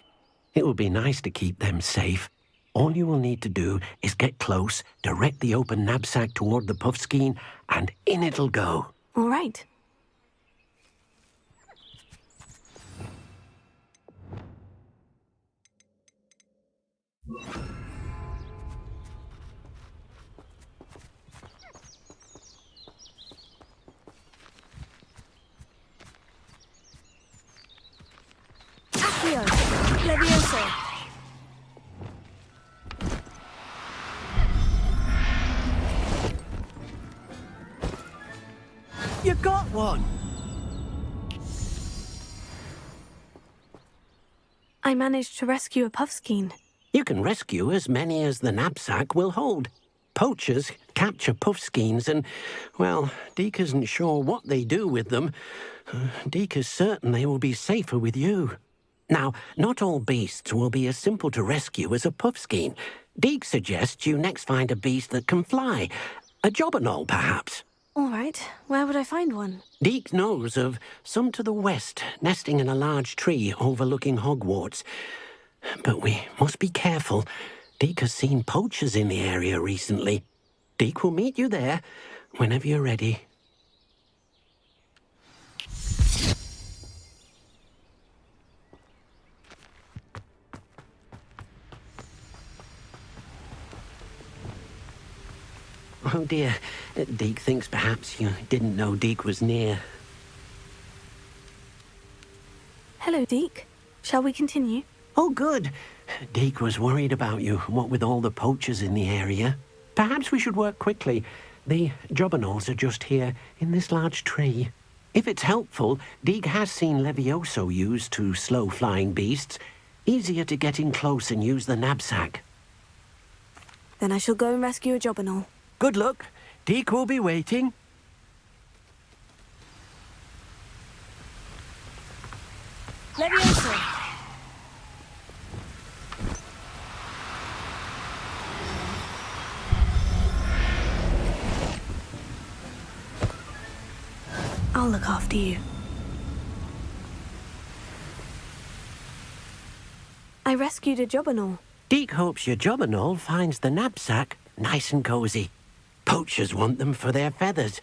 It would be nice to keep them safe. All you will need to do is get close, direct the open knapsack toward the puffskein, and in it'll go. All right. Accio! Levioso! You got one! I managed to rescue a puffskein. You can rescue as many as the knapsack will hold. Poachers capture puffskeins and, well, Deke isn't sure what they do with them. Deke is certain they will be safer with you. Now, not all beasts will be as simple to rescue as a puffskein. Deke suggests you next find a beast that can fly. A jobberknoll, perhaps. All right. Where would I find one? Deke knows of some to the west, nesting in a large tree overlooking Hogwarts. But we must be careful. Deke has seen poachers in the area recently. Deke will meet you there whenever you're ready. Oh dear, Deke thinks perhaps you didn't know Deke was near. Hello, Deke. Shall we continue? Oh, good. Deke was worried about you, what with all the poachers in the area. Perhaps we should work quickly. The jobberknolls are just here, in this large tree. If it's helpful, Deke has seen Levioso used to slow flying beasts. Easier to get in close and use the knapsack. Then I shall go and rescue a jobberknoll. Good luck. Deke will be waiting. Levioso! I'll look after you. I rescued a jobberknoll. Deke hopes your jobberknoll finds the knapsack nice and cozy. Poachers want them for their feathers,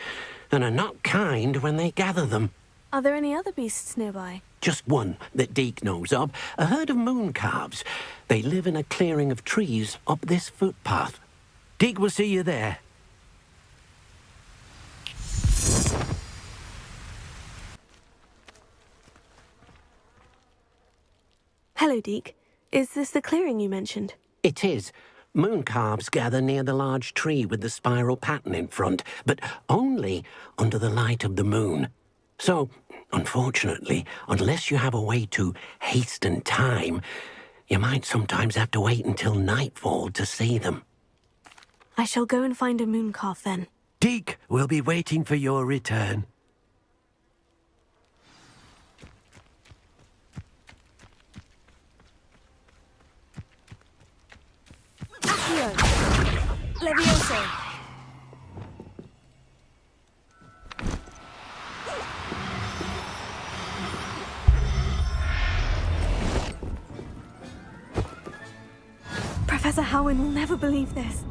and are not kind when they gather them. Are there any other beasts nearby? Just one that Deke knows of, a herd of moon calves. They live in a clearing of trees up this footpath. Deke will see you there. Hello, Deke. Is this the clearing you mentioned? It is. Moon calves gather near the large tree with the spiral pattern in front, but only under the light of the moon. So, unfortunately, unless you have a way to hasten time, you might sometimes have to wait until nightfall to see them. I shall go and find a moon calf then. Deke will be waiting for your return. Accio! Levioso! Professor Howin will never believe this.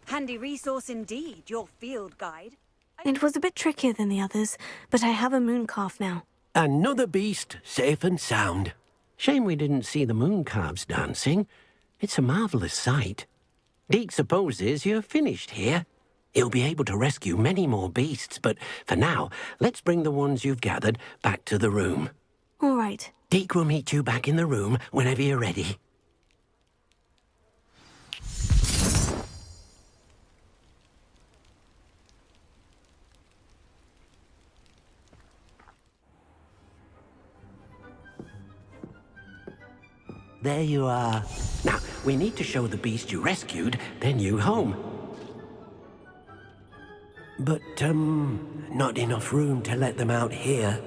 Handy resource indeed, your field guide. It was a bit trickier than the others, but I have a moon calf now. Another beast, safe and sound. Shame we didn't see the moon calves dancing. It's a marvellous sight. Deke supposes you're finished here. He'll be able to rescue many more beasts, but for now, let's bring the ones you've gathered back to the room. All right. Deke will meet you back in the room whenever you're ready. There you are. Now, we need to show the beast you rescued their new home. But, not enough room to let them out here.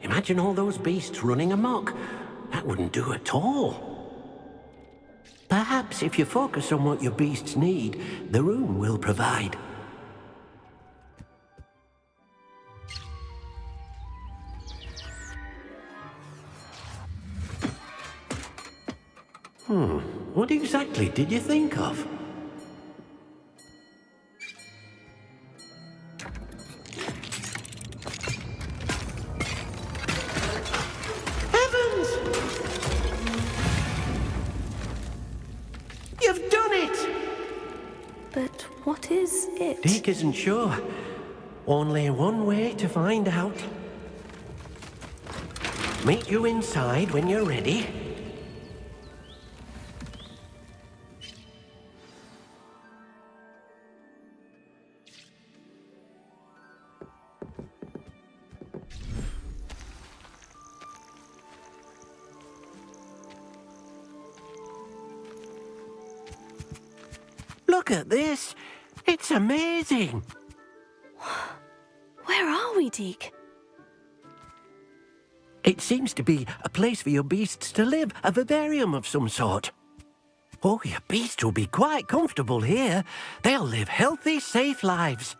Imagine all those beasts running amok. That wouldn't do at all. Perhaps if you focus on what your beasts need, the room will provide. What exactly did you think of? Heavens! You've done it! But what is it? Deke isn't sure. Only one way to find out. Meet you inside when you're ready. Look at this. It's amazing. Where are we, Deke? It seems to be a place for your beasts to live, a vivarium of some sort. Oh, your beasts will be quite comfortable here. They'll live healthy, safe lives.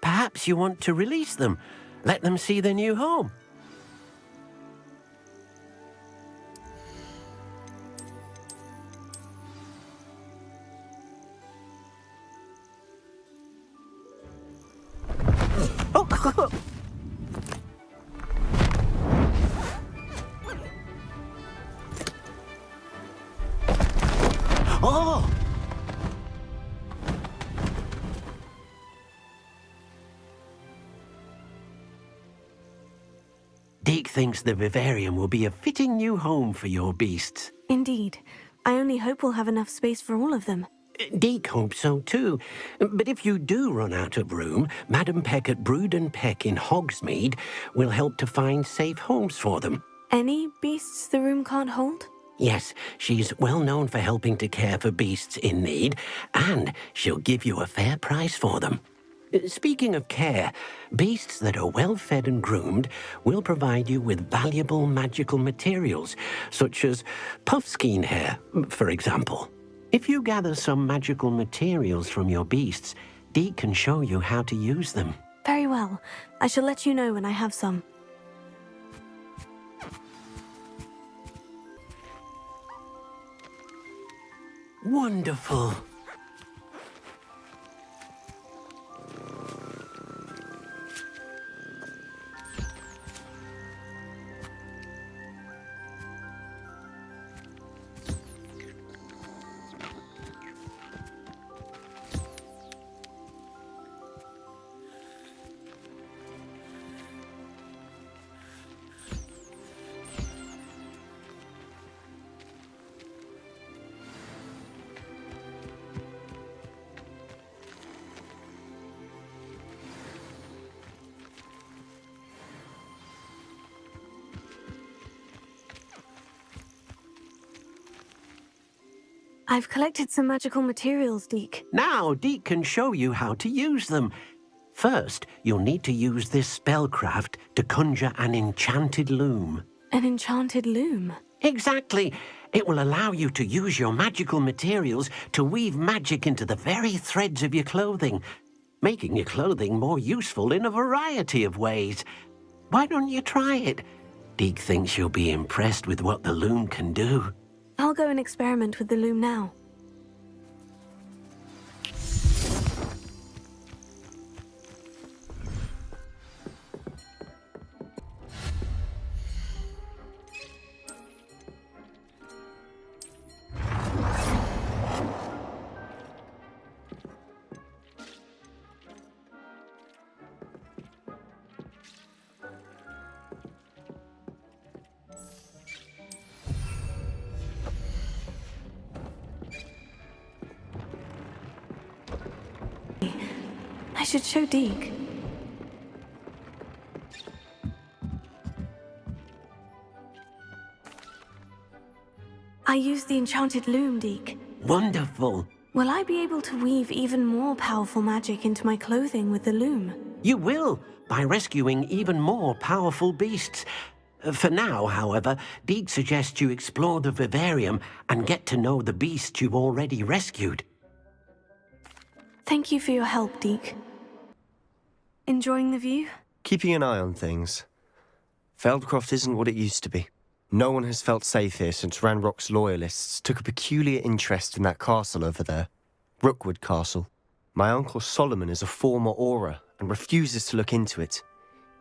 Perhaps you want to release them, let them see their new home. Oh! Deke thinks the vivarium will be a fitting new home for your beasts. Indeed. I only hope we'll have enough space for all of them. Deke hopes so too. But if you do run out of room, Madam Peck at Brood and Peck in Hogsmeade will help to find safe homes for them. Any beasts the room can't hold? Yes, she's well known for helping to care for beasts in need, and she'll give you a fair price for them. Speaking of care, beasts that are well fed and groomed will provide you with valuable magical materials, such as puffskein hair, for example. If you gather some magical materials from your beasts, Deke can show you how to use them. Very well. I shall let you know when I have some. Wonderful. I've collected some magical materials, Deke. Now Deke can show you how to use them. First, you'll need to use this spellcraft to conjure an enchanted loom. An enchanted loom? Exactly. It will allow you to use your magical materials to weave magic into the very threads of your clothing, making your clothing more useful in a variety of ways. Why don't you try it? Deke thinks you'll be impressed with what the loom can do. I'll go and experiment with the loom now. I should show Deke. I used the enchanted loom, Deke. Wonderful. Will I be able to weave even more powerful magic into my clothing with the loom? You will, by rescuing even more powerful beasts. For now, however, Deke suggests you explore the vivarium and get to know the beasts you've already rescued. Thank you for your help, Deke. Enjoying the view? Keeping an eye on things. Feldcroft isn't what it used to be. No one has felt safe here since Ranrock's loyalists took a peculiar interest in that castle over there. Rookwood Castle. My uncle Solomon is a former Auror and refuses to look into it,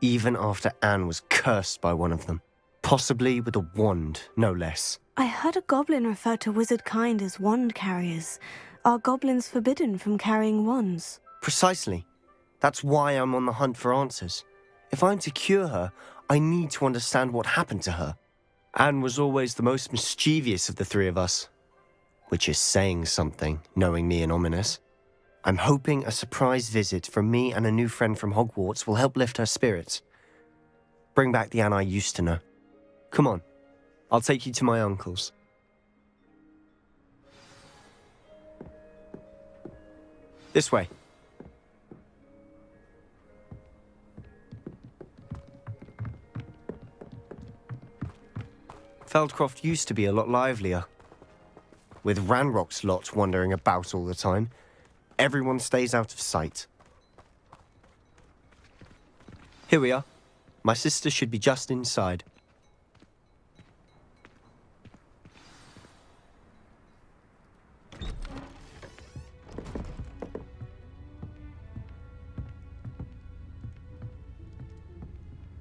even after Anne was cursed by one of them. Possibly with a wand, no less. I heard a goblin refer to wizard kind as wand carriers. Are goblins forbidden from carrying wands? Precisely. That's why I'm on the hunt for answers. If I'm to cure her, I need to understand what happened to her. Anne was always the most mischievous of the three of us. Which is saying something, knowing me and Ominous. I'm hoping a surprise visit from me and a new friend from Hogwarts will help lift her spirits. Bring back the Anne I used to know. Come on, I'll take you to my uncle's. This way. Feldcroft used to be a lot livelier. With Ranrock's lot wandering about all the time, everyone stays out of sight. Here we are. My sister should be just inside.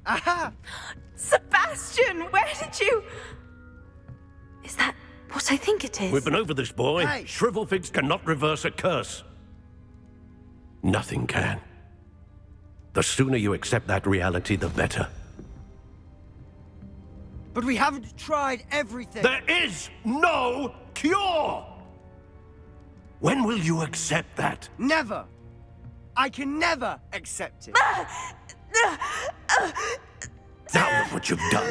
Aha! Sebastian, where did you... Is that what I think it is? We've been over this, boy. Hey. Shrivelfigs cannot reverse a curse. Nothing can. The sooner you accept that reality, the better. But we haven't tried everything. There is no cure! When will you accept that? Never. I can never accept it. Now look what you've done.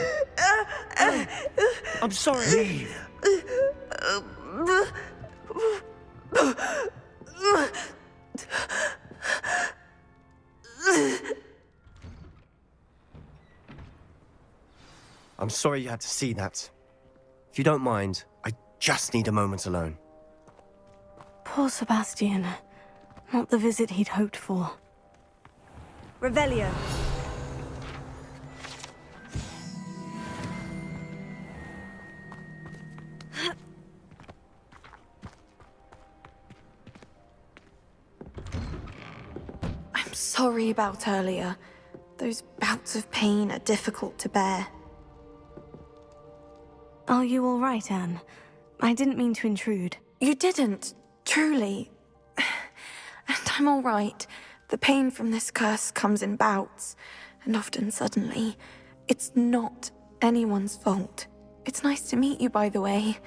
I'm sorry. Leave. I'm sorry you had to see that. If you don't mind, I just need a moment alone. Poor Sebastian. Not the visit he'd hoped for. Revelio. I'm sorry about earlier. Those bouts of pain are difficult to bear. Are you all right, Anne? I didn't mean to intrude. You didn't, truly. And I'm all right. The pain from this curse comes in bouts, and often suddenly. It's not anyone's fault. It's nice to meet you, by the way.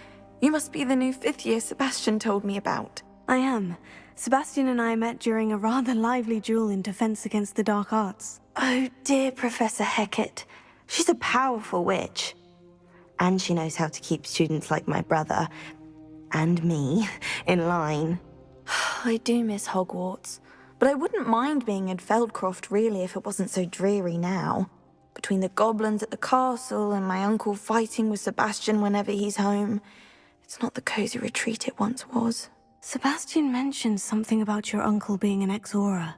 You must be the new 5th year Sebastian told me about. I am. Sebastian and I met during a rather lively duel in Defense Against the Dark Arts. Oh, dear Professor Hecat. She's a powerful witch. And she knows how to keep students like my brother, and me, in line. I do miss Hogwarts, but I wouldn't mind being in Feldcroft really if it wasn't so dreary now. Between the goblins at the castle and my uncle fighting with Sebastian whenever he's home, it's not the cozy retreat it once was. Sebastian mentioned something about your uncle being an ex-Auror,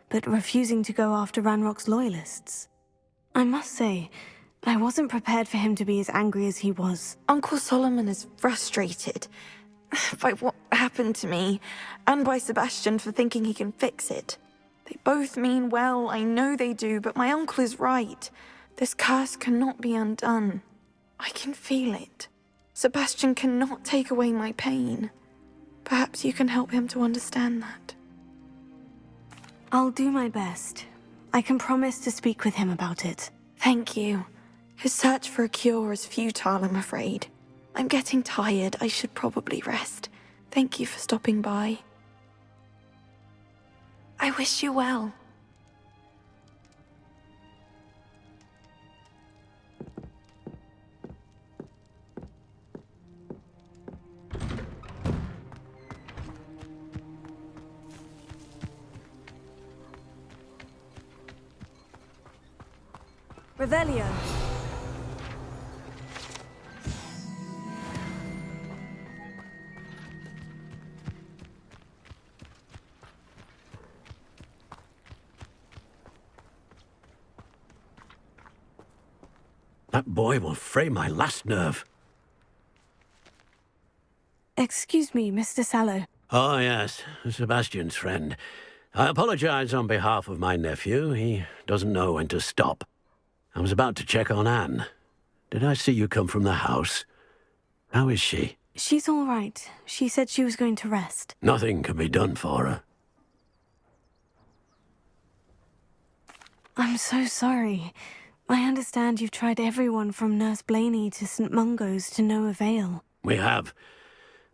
but refusing to go after Ranrock's loyalists. I must say, I wasn't prepared for him to be as angry as he was. Uncle Solomon is frustrated by what happened to me, and by Sebastian for thinking he can fix it. They both mean well, I know they do, but my uncle is right. This curse cannot be undone. I can feel it. Sebastian cannot take away my pain. Perhaps you can help him to understand that. I'll do my best. I can promise to speak with him about it. Thank you. His search for a cure is futile, I'm afraid. I'm getting tired. I should probably rest. Thank you for stopping by. I wish you well. Revelio. That boy will fray my last nerve. Excuse me, Mr. Sallow. Oh, yes, Sebastian's friend. I apologize on behalf of my nephew. He doesn't know when to stop. I was about to check on Anne. Did I see you come from the house? How is she? She's all right. She said she was going to rest. Nothing can be done for her. I'm so sorry. I understand you've tried everyone from Nurse Blaney to St. Mungo's to no avail. We have.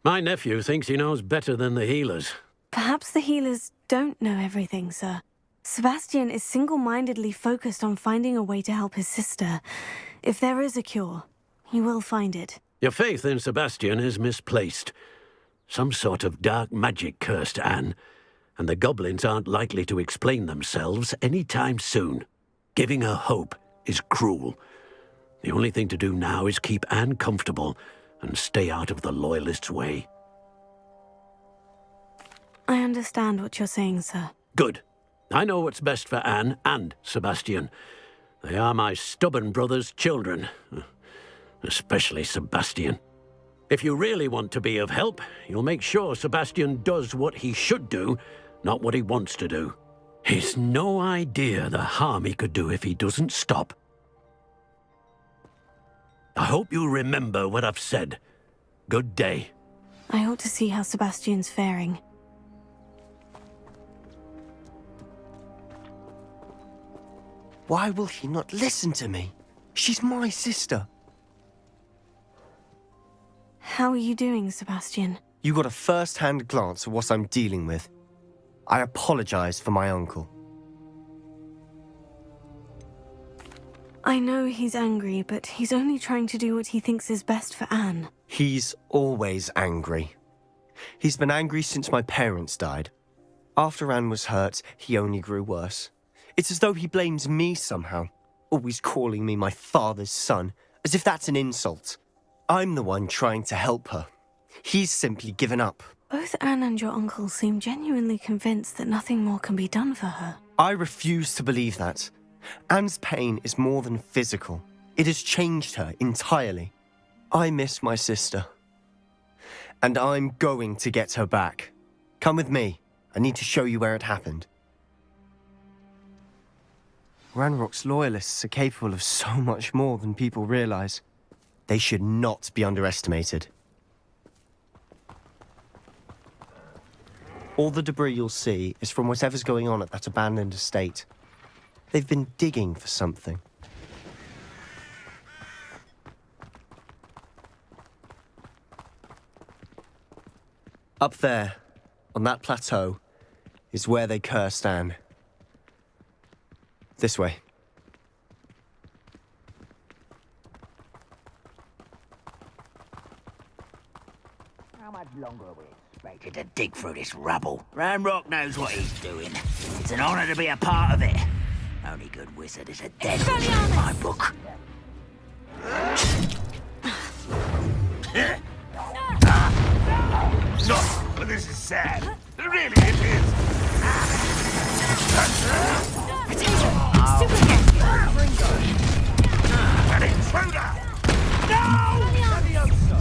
My nephew thinks he knows better than the healers. Perhaps the healers don't know everything, sir. Sebastian is single-mindedly focused on finding a way to help his sister. If there is a cure, he will find it. Your faith in Sebastian is misplaced. Some sort of dark magic cursed Anne, and the goblins aren't likely to explain themselves any time soon. Giving her hope is cruel. The only thing to do now is keep Anne comfortable and stay out of the Loyalists' way. I understand what you're saying, sir. Good. I know what's best for Anne and Sebastian. They are my stubborn brother's children. Especially Sebastian. If you really want to be of help, you'll make sure Sebastian does what he should do, not what he wants to do. He's no idea the harm he could do if he doesn't stop. I hope you remember what I've said. Good day. I ought to see how Sebastian's faring. Why will he not listen to me? She's my sister. How are you doing, Sebastian? You got a first-hand glance at what I'm dealing with. I apologize for my uncle. I know he's angry, but he's only trying to do what he thinks is best for Anne. He's always angry. He's been angry since my parents died. After Anne was hurt, he only grew worse. It's as though he blames me somehow, always calling me my father's son, as if that's an insult. I'm the one trying to help her. He's simply given up. Both Anne and your uncle seem genuinely convinced that nothing more can be done for her. I refuse to believe that. Anne's pain is more than physical. It has changed her entirely. I miss my sister. And I'm going to get her back. Come with me. I need to show you where it happened. Ranrock's loyalists are capable of so much more than people realize. They should not be underestimated. All the debris you'll see is from whatever's going on at that abandoned estate. They've been digging for something. Up there, on that plateau, is where they cursed Anne. This way. How much longer are we expected to dig through this rubble? Ranrock knows what he's doing. It's an honor to be a part of it. Only good wizard is a dead wizard in my book. No, but this is sad. Really, it is. An intruder! No!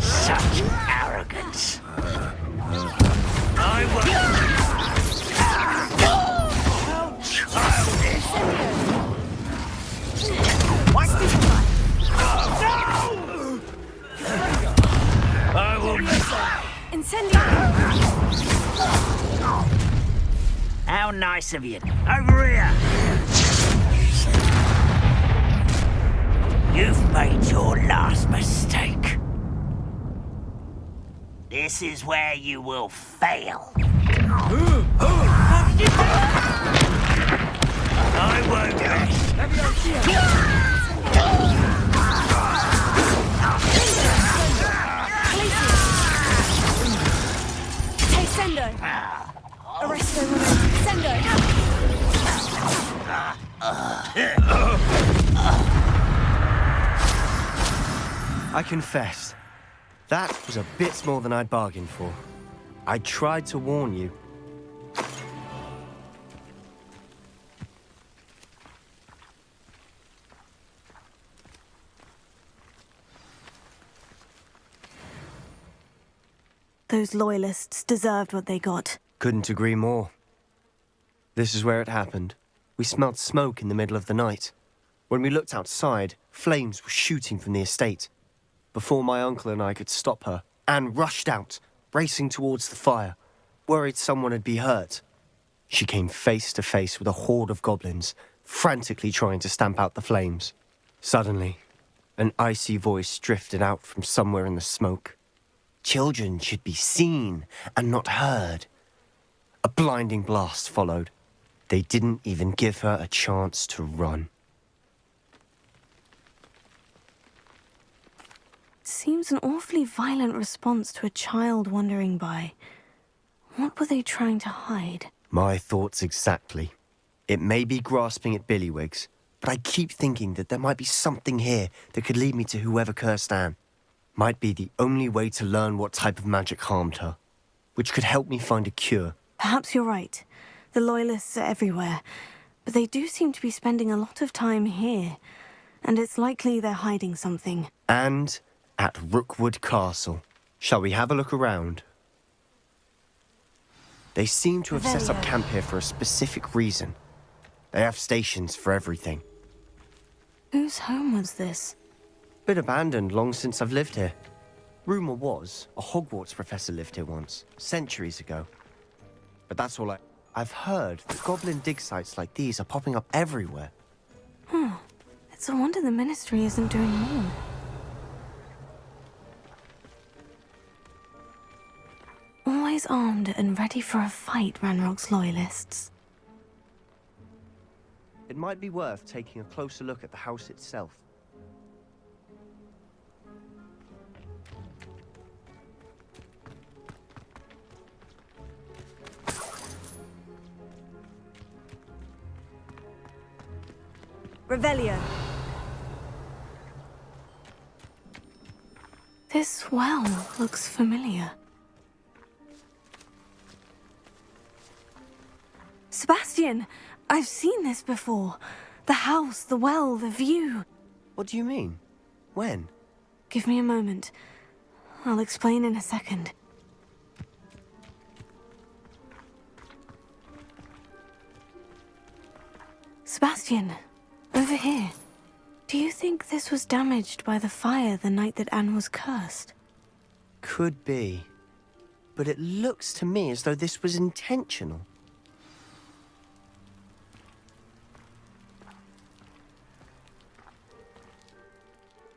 Such arrogance. I will. How childish! What? No! I will. Incendio! How nice of you. Over here. You've made your last mistake. This is where you will fail. How did you do that? I won't rest. Hey, Sendo! Arresto woman. Sendo! I confess, that was a bit more than I'd bargained for. I tried to warn you. Those loyalists deserved what they got. Couldn't agree more. This is where it happened. We smelled smoke in the middle of the night. When we looked outside, flames were shooting from the estate. Before my uncle and I could stop her, Anne rushed out, racing towards the fire, worried someone had been hurt. She came face to face with a horde of goblins, frantically trying to stamp out the flames. Suddenly, an icy voice drifted out from somewhere in the smoke. Children should be seen and not heard. A blinding blast followed. They didn't even give her a chance to run. It seems an awfully violent response to a child wandering by. What were they trying to hide? My thoughts exactly. It may be grasping at Billywigs, but I keep thinking that there might be something here that could lead me to whoever cursed Anne. Might be the only way to learn what type of magic harmed her, which could help me find a cure. Perhaps you're right. The Loyalists are everywhere, but they do seem to be spending a lot of time here, and it's likely they're hiding something. And at Rookwood Castle. Shall we have a look around? They seem to have set up camp here for a specific reason. They have stations for everything. Whose home was this? Been abandoned long since I've lived here. Rumour was a Hogwarts professor lived here once, centuries ago. But that's all I've heard that goblin dig sites like these are popping up everywhere. It's a wonder the Ministry isn't doing more. Always armed and ready for a fight, Ranrock's Loyalists. It might be worth taking a closer look at the house itself. Revelio. This well looks familiar. Sebastian! I've seen this before. The house, the well, the view. What do you mean? When? Give me a moment. I'll explain in a second. Sebastian, over here. Do you think this was damaged by the fire the night that Anne was cursed? Could be. But it looks to me as though this was intentional.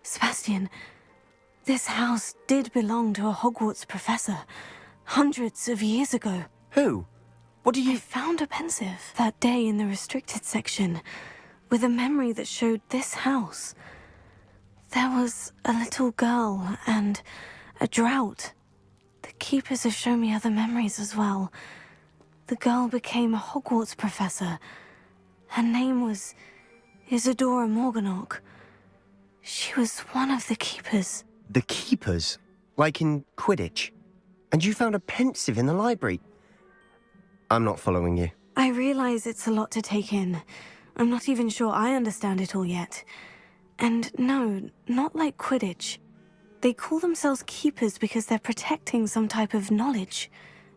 Sebastian, this house did belong to a Hogwarts professor, hundreds of years ago. Who? What do you— I found a pensive that day in the restricted section, with a memory that showed this house. There was a little girl and a drought. The keepers have shown me other memories as well. The girl became a Hogwarts professor. Her name was Isadora Morganach. She was one of the keepers. The keepers? Like in Quidditch? And you found a pensive in the library? I'm not following you. I realize it's a lot to take in. I'm not even sure I understand it all yet. And no, not like Quidditch. They call themselves keepers because they're protecting some type of knowledge.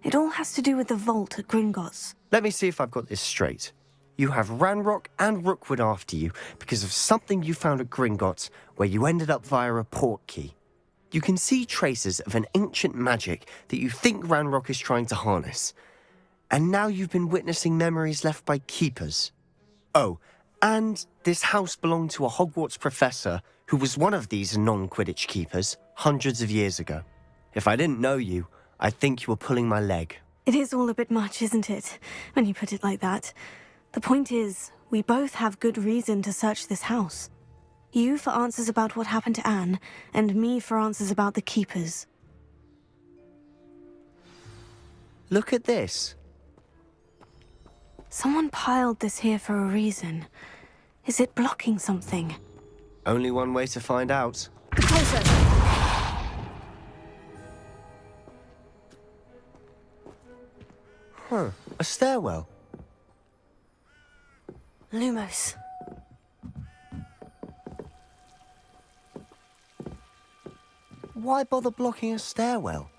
It all has to do with the vault at Gringotts. Let me see if I've got this straight. You have Ranrock and Rookwood after you because of something you found at Gringotts where you ended up via a portkey. You can see traces of an ancient magic that you think Ranrock is trying to harness. And now you've been witnessing memories left by keepers. Oh, and this house belonged to a Hogwarts professor who was one of these non-Quidditch keepers hundreds of years ago. If I didn't know you, I'd think you were pulling my leg. It is all a bit much, isn't it, when you put it like that? The point is, we both have good reason to search this house. You for answers about what happened to Anne, and me for answers about the keepers. Look at this. Someone piled this here for a reason. Is it blocking something? Only one way to find out. Closer! Huh, a stairwell. Lumos. Why bother blocking a stairwell?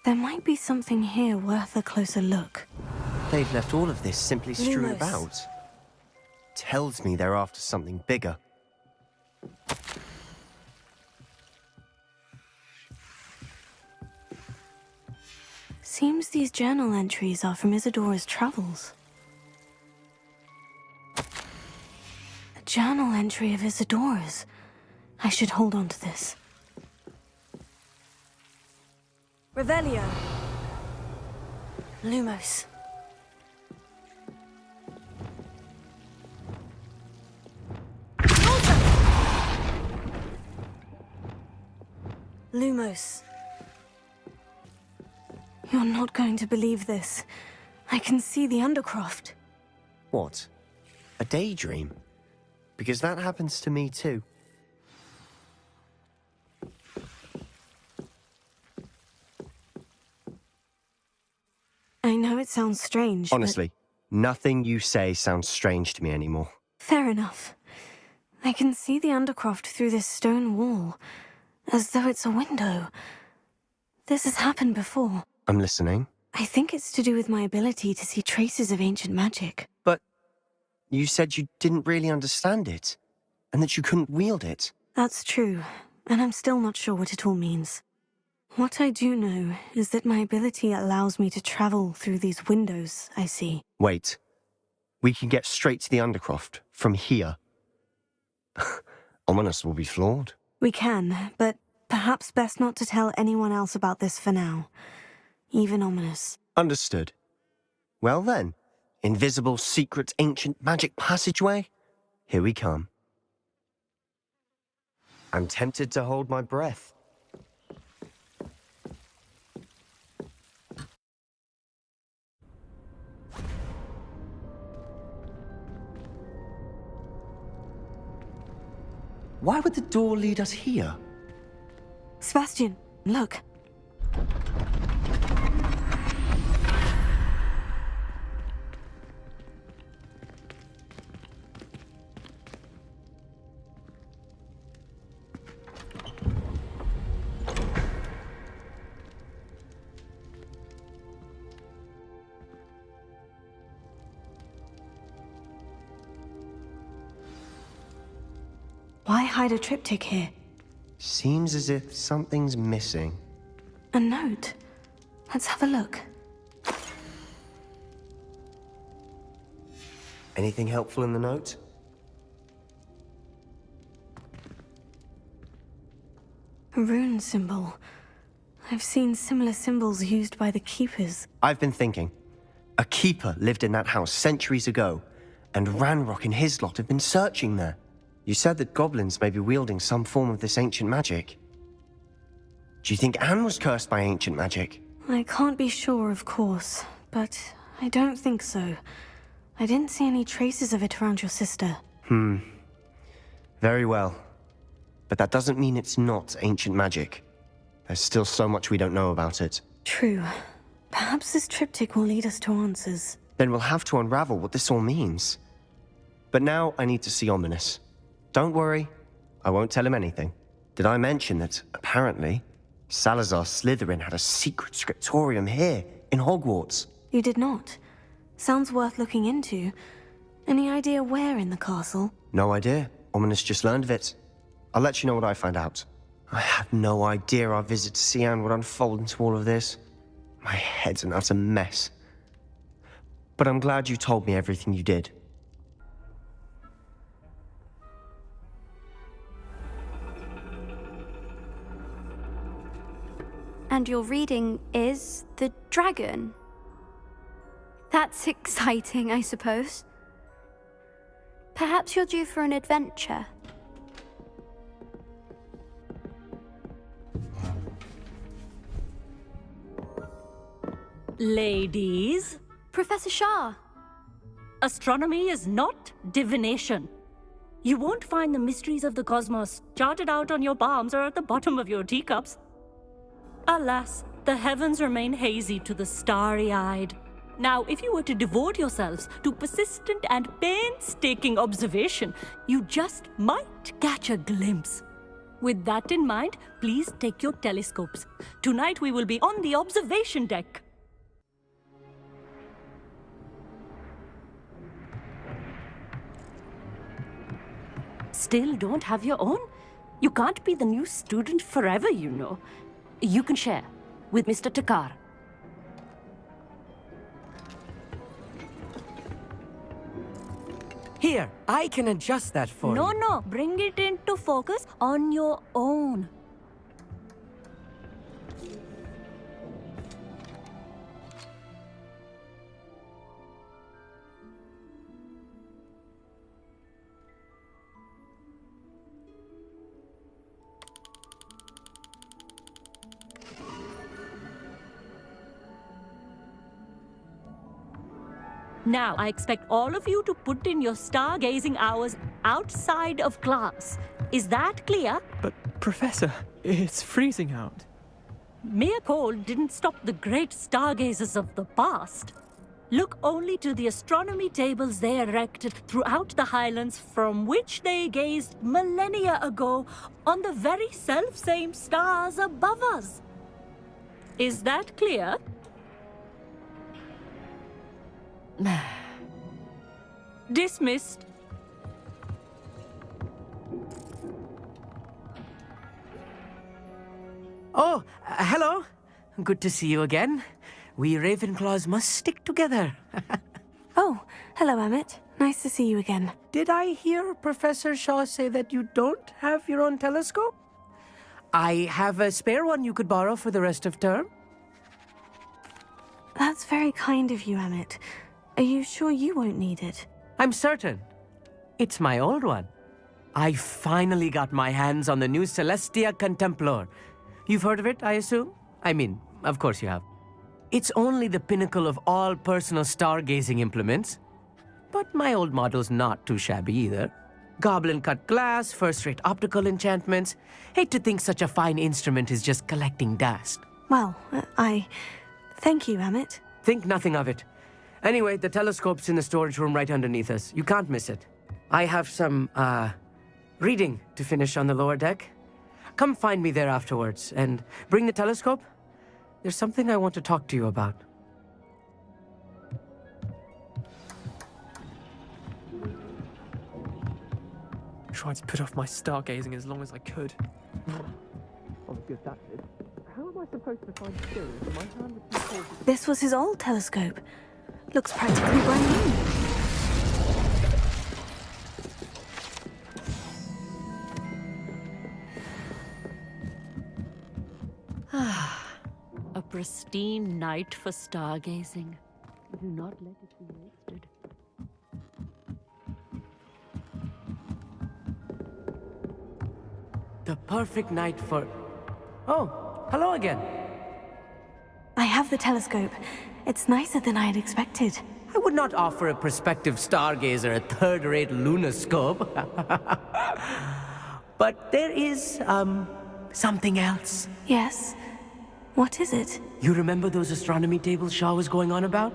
There might be something here worth a closer look. They've left all of this simply strewn Lumos. about. Tells me they're after something bigger. Seems these journal entries are from Isadora's travels. A journal entry of Isadora's. I should hold on to this. Revelio. Lumos. Lumos. You're not going to believe this. I can see the Undercroft. What? A daydream? Because that happens to me too. I know it sounds strange, Honestly, nothing you say sounds strange to me anymore. Fair enough. I can see the Undercroft through this stone wall, as though it's a window. This has happened before. I'm listening. I think it's to do with my ability to see traces of ancient magic. But you said you didn't really understand it, and that you couldn't wield it. That's true, and I'm still not sure what it all means. What I do know is that my ability allows me to travel through these windows I see. Wait. We can get straight to the Undercroft from here. Ominous will be floored. We can, but perhaps best not to tell anyone else about this for now. Even Ominous. Understood. Well then, invisible, secret, ancient magic passageway? Here we come. I'm tempted to hold my breath. Why would the door lead us here? Sebastian, look. Why hide a triptych here? Seems as if something's missing. A note. Let's have a look. Anything helpful in the note? A rune symbol. I've seen similar symbols used by the Keepers. I've been thinking. A keeper lived in that house centuries ago, and Ranrock and his lot have been searching there. You said that goblins may be wielding some form of this ancient magic. Do you think Anne was cursed by ancient magic? I can't be sure, of course, but I don't think so. I didn't see any traces of it around your sister. Very well. But that doesn't mean it's not ancient magic. There's still so much we don't know about it. True. Perhaps this triptych will lead us to answers. Then we'll have to unravel what this all means. But now I need to see Ominous. Don't worry, I won't tell him anything. Did I mention that, apparently, Salazar Slytherin had a secret scriptorium here, in Hogwarts? You did not. Sounds worth looking into. Any idea where in the castle? No idea. Ominous just learned of it. I'll let you know what I find out. I had no idea our visit to Cian would unfold into all of this. My head's an utter mess. But I'm glad you told me everything you did. And your reading is The Dragon. That's exciting, I suppose. Perhaps you're due for an adventure. Ladies, Professor Shah. astronomy is not divination. You won't find the mysteries of the cosmos charted out on your palms or at the bottom of your teacups. Alas, the heavens remain hazy to the starry-eyed. Now, if you were to devote yourselves to persistent and painstaking observation, you just might catch a glimpse. With that in mind, please take your telescopes. Tonight we will be on the observation deck. Still don't have your own? You can't be the new student forever, you know. You can share with Mr. Takar. Here, I can adjust that for you. No, bring it into focus on your own. Now, I expect all of you to put in your stargazing hours outside of class. Is that clear? But, Professor, it's freezing out. Mere cold didn't stop the great stargazers of the past. Look only to the astronomy tables they erected throughout the Highlands from which they gazed millennia ago on the very self-same stars above us. Is that clear? Dismissed. Oh, hello. Good to see you again. We Ravenclaws must stick together. Oh, hello, Emmett. Nice to see you again. Did I hear Professor Shaw say that you don't have your own telescope? I have a spare one you could borrow for the rest of term. That's very kind of you, Emmett. Are you sure you won't need it? I'm certain. It's my old one. I finally got my hands on the new Celestia Contemplar. You've heard of it, I assume? I mean, of course you have. It's only the pinnacle of all personal stargazing implements. But my old model's not too shabby either. Goblin-cut glass, first-rate optical enchantments. Hate to think such a fine instrument is just collecting dust. Well, thank you, Emmett. Think nothing of it. Anyway, the telescope's in the storage room right underneath us. You can't miss it. I have some, reading to finish on the lower deck. Come find me there afterwards, and bring the telescope. There's something I want to talk to you about. Tried to put off my stargazing as long as I could. Obviously, if that's it. How am I supposed to find Sirius in my hand with two pages? This was his old telescope. Looks practically brand new. A pristine night for stargazing. Do not let it be wasted. The perfect night for... Oh, hello again. I have the telescope. It's nicer than I had expected. I would not offer a prospective stargazer a third-rate lunoscope. But there is, something else. Yes? What is it? You remember those astronomy tables Shaw was going on about?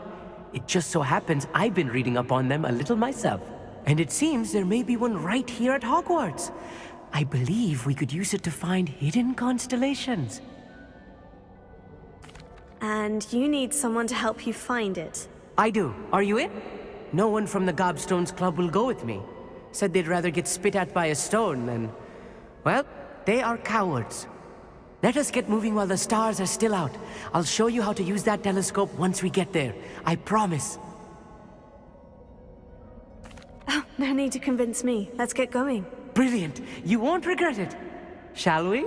It just so happens I've been reading up on them a little myself. And it seems there may be one right here at Hogwarts. I believe we could use it to find hidden constellations. And you need someone to help you find it. I do. Are you in? No one from the Gobstones Club will go with me. Said they'd rather get spit at by a stone than... Well, they are cowards. Let us get moving while the stars are still out. I'll show you how to use that telescope once we get there. I promise. Oh, no need to convince me. Let's get going. Brilliant. You won't regret it. Shall we?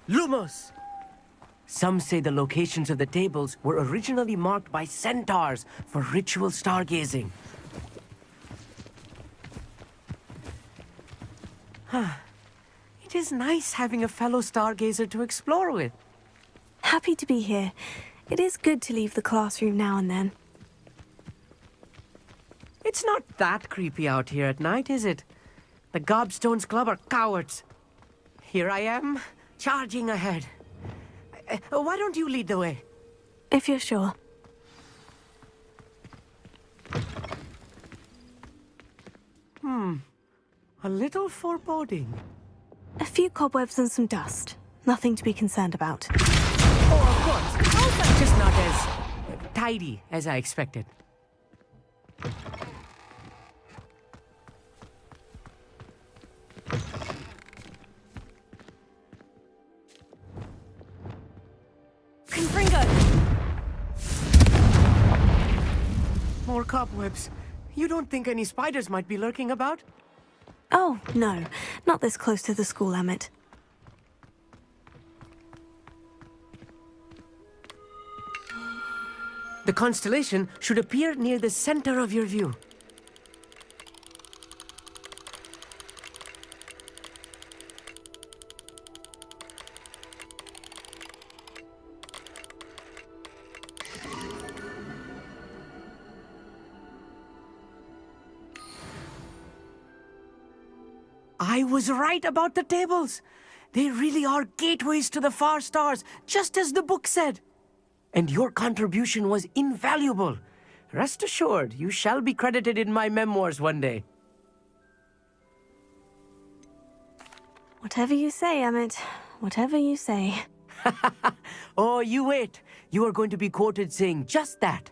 Lumos! Some say the locations of the tables were originally marked by centaurs for ritual stargazing. It is nice having a fellow stargazer to explore with. Happy to be here. It is good to leave the classroom now and then. It's not that creepy out here at night, is it? The Gobstones Club are cowards. Here I am, charging ahead. Why don't you lead the way? If you're sure. A little foreboding. A few cobwebs and some dust. Nothing to be concerned about. Oh, of course. How's that just not as tidy as I expected? More cobwebs. You don't think any spiders might be lurking about? Oh, no. Not this close to the school, Emmett. The constellation should appear near the center of your view. I was right about the tables. They really are gateways to the far stars, just as the book said. And your contribution was invaluable. Rest assured, you shall be credited in my memoirs one day. Whatever you say, Emmett. Whatever you say. Oh, you wait. You are going to be quoted saying just that.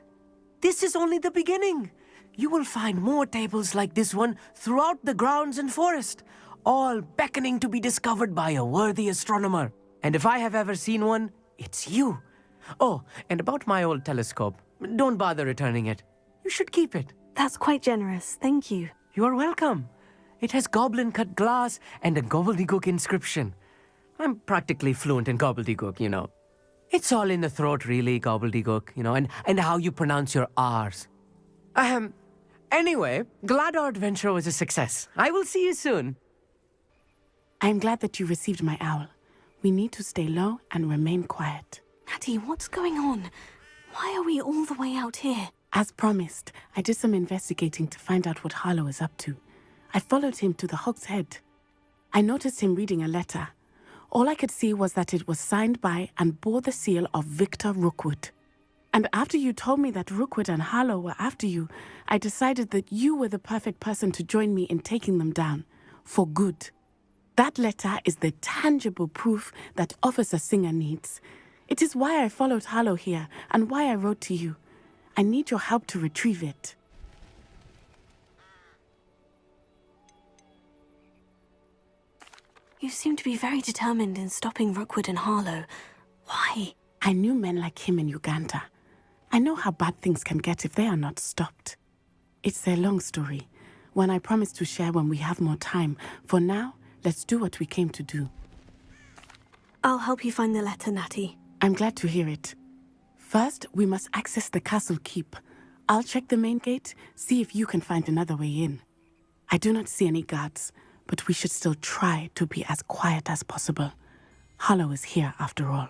This is only the beginning. You will find more tables like this one throughout the grounds and forest, all beckoning to be discovered by a worthy astronomer. And if I have ever seen one, it's you. Oh, and about my old telescope, don't bother returning it. You should keep it. That's quite generous, thank you. You are welcome. It has goblin-cut glass and a gobbledygook inscription. I'm practically fluent in gobbledygook, you know. It's all in the throat, really, gobbledygook, you know, and how you pronounce your R's. Anyway, glad our adventure was a success. I will see you soon. I'm glad that you received my owl. We need to stay low and remain quiet. Natty, what's going on? Why are we all the way out here? As promised, I did some investigating to find out what Harlow is up to. I followed him to the Hog's Head. I noticed him reading a letter. All I could see was that it was signed by and bore the seal of Victor Rookwood. And after you told me that Rookwood and Harlow were after you, I decided that you were the perfect person to join me in taking them down. For good. That letter is the tangible proof that Officer Singer needs. It is why I followed Harlow here and why I wrote to you. I need your help to retrieve it. You seem to be very determined in stopping Rookwood and Harlow. Why? I knew men like him in Uganda. I know how bad things can get if they are not stopped. It's a long story, one I promise to share when we have more time. For now, let's do what we came to do. I'll help you find the letter, Natty. I'm glad to hear it. First, we must access the castle keep. I'll check the main gate, see if you can find another way in. I do not see any guards, but we should still try to be as quiet as possible. Harlow is here after all.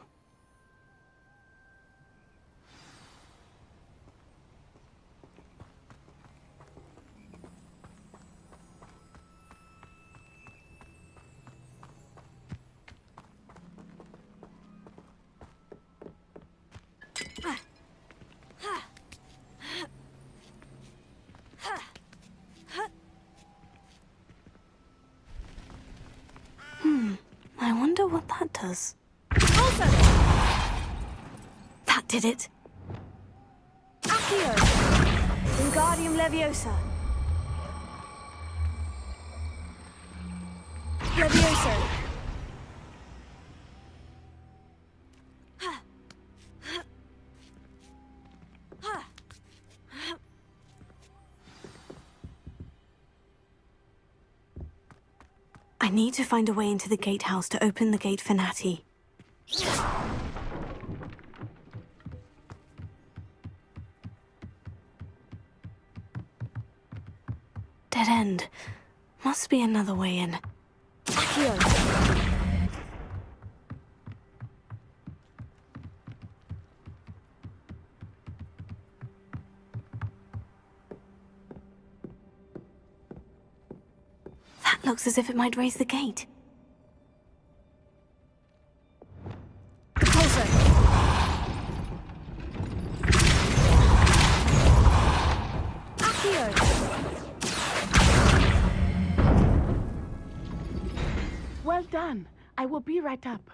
I wonder what that does. Also! That did it. Accio! Wingardium Leviosa. Levioso. I need to find a way into the gatehouse to open the gate for Natty. Dead end. Must be another way in. Accio. Looks as if it might raise the gate. Well done. I will be right up.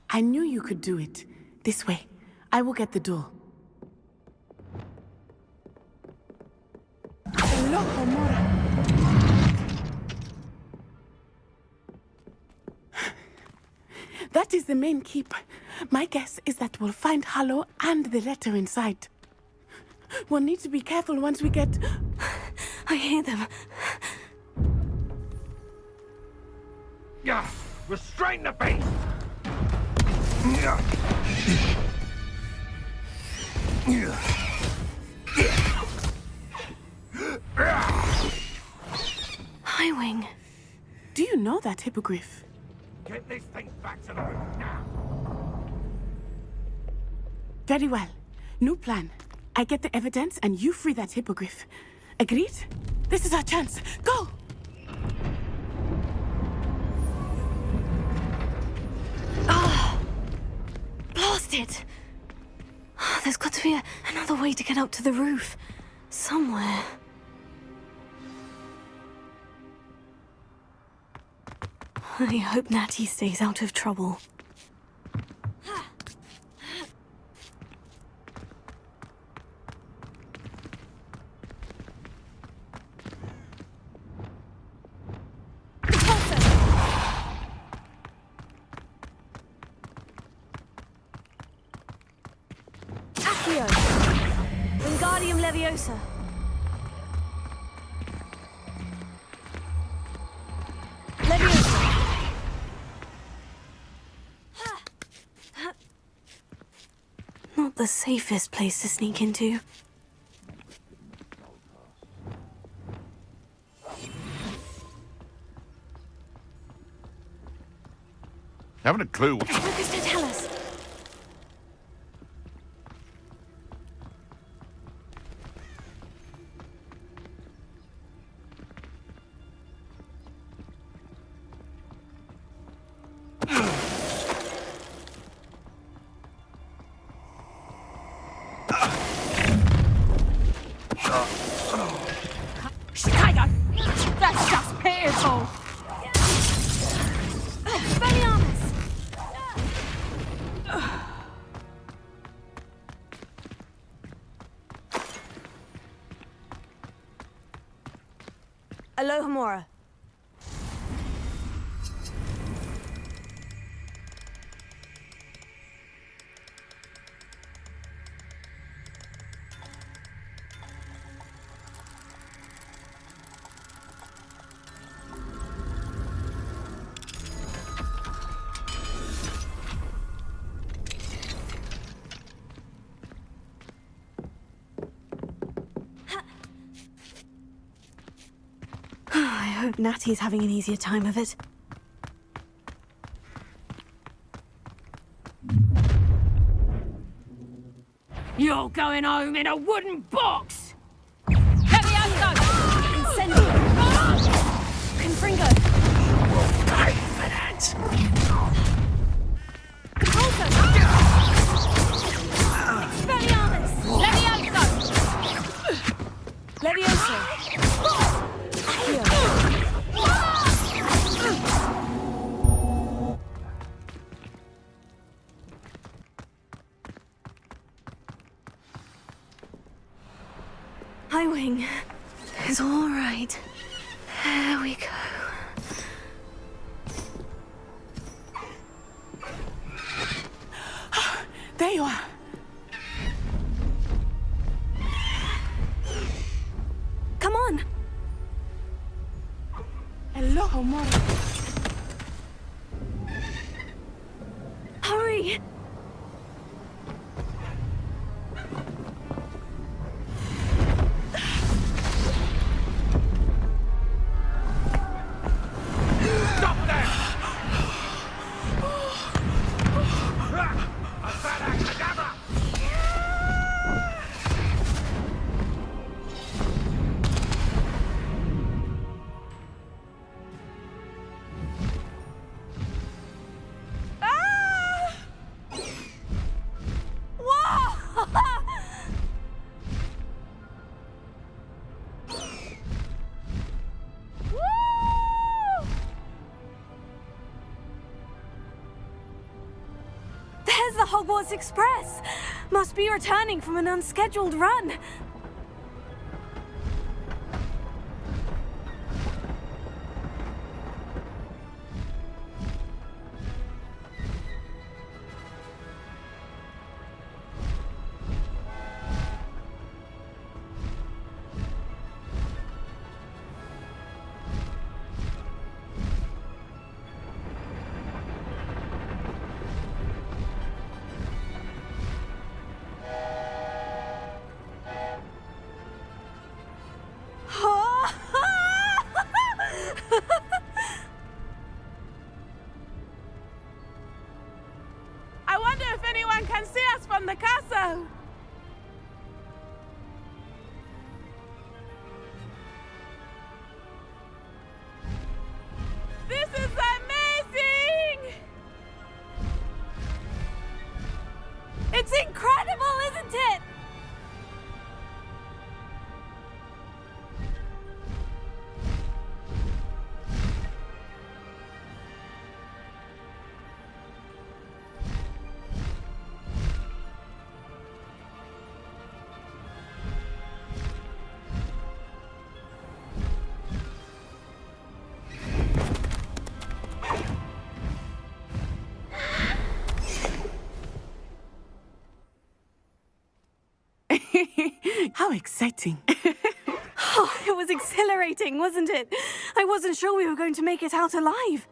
I knew you could do it. This way. I will get the door. Hello, Homura. That is the main keep. My guess is that we'll find Harlow and the letter inside. We'll need to be careful once we get... I hear them. Yeah, restrain the beast! Highwing. Do you know that hippogriff? Get these things back to the roof now! Very well. New plan. I get the evidence and you free that hippogriff. Agreed? This is our chance. Go! Ah! Blast it! There's got to be another way to get up to the roof. Somewhere. I hope Natty stays out of trouble. Wingardium Leviosa. Not the safest place to sneak into. Haven't a clue what... Focus to tell us. That's just pitiful! Alohomora. I hope Natty's having an easier time of it. You're going home in a wooden box! Levioso! Incendio! Confringo! Pay for that! Also! Expelliarmus! Levioso! Levioso! Highwing. It's all right. There we go. There you are. Come on. Hello, Homura. Hurry. Hogwarts Express! Must be returning from an unscheduled run. I wonder if anyone can see us from the castle. This is amazing! It's incredible, isn't it? How exciting. Oh, it was exhilarating, wasn't it? I wasn't sure we were going to make it out alive.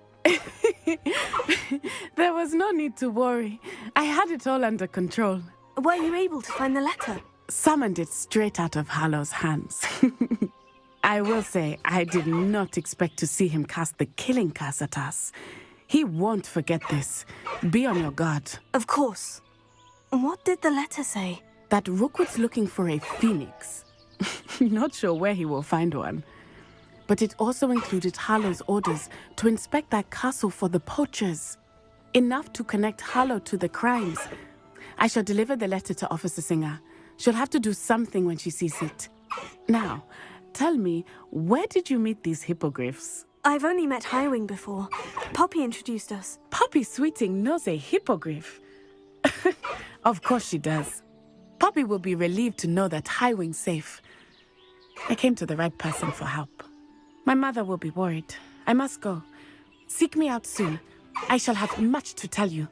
There was no need to worry. I had it all under control. Were you able to find the letter? Summoned it straight out of Harlow's hands. I will say, I did not expect to see him cast the killing curse at us. He won't forget this. Be on your guard. Of course. What did the letter say? That Rookwood's looking for a phoenix. Not sure where he will find one. But it also included Harlow's orders to inspect that castle for the poachers. Enough to connect Harlow to the crimes. I shall deliver the letter to Officer Singer. She'll have to do something when she sees it. Now, tell me, where did you meet these hippogriffs? I've only met Highwing before. Poppy introduced us. Poppy Sweeting knows a hippogriff. Of course she does. Poppy will be relieved to know that Highwing's safe. I came to the right person for help. My mother will be worried. I must go. Seek me out soon. I shall have much to tell you.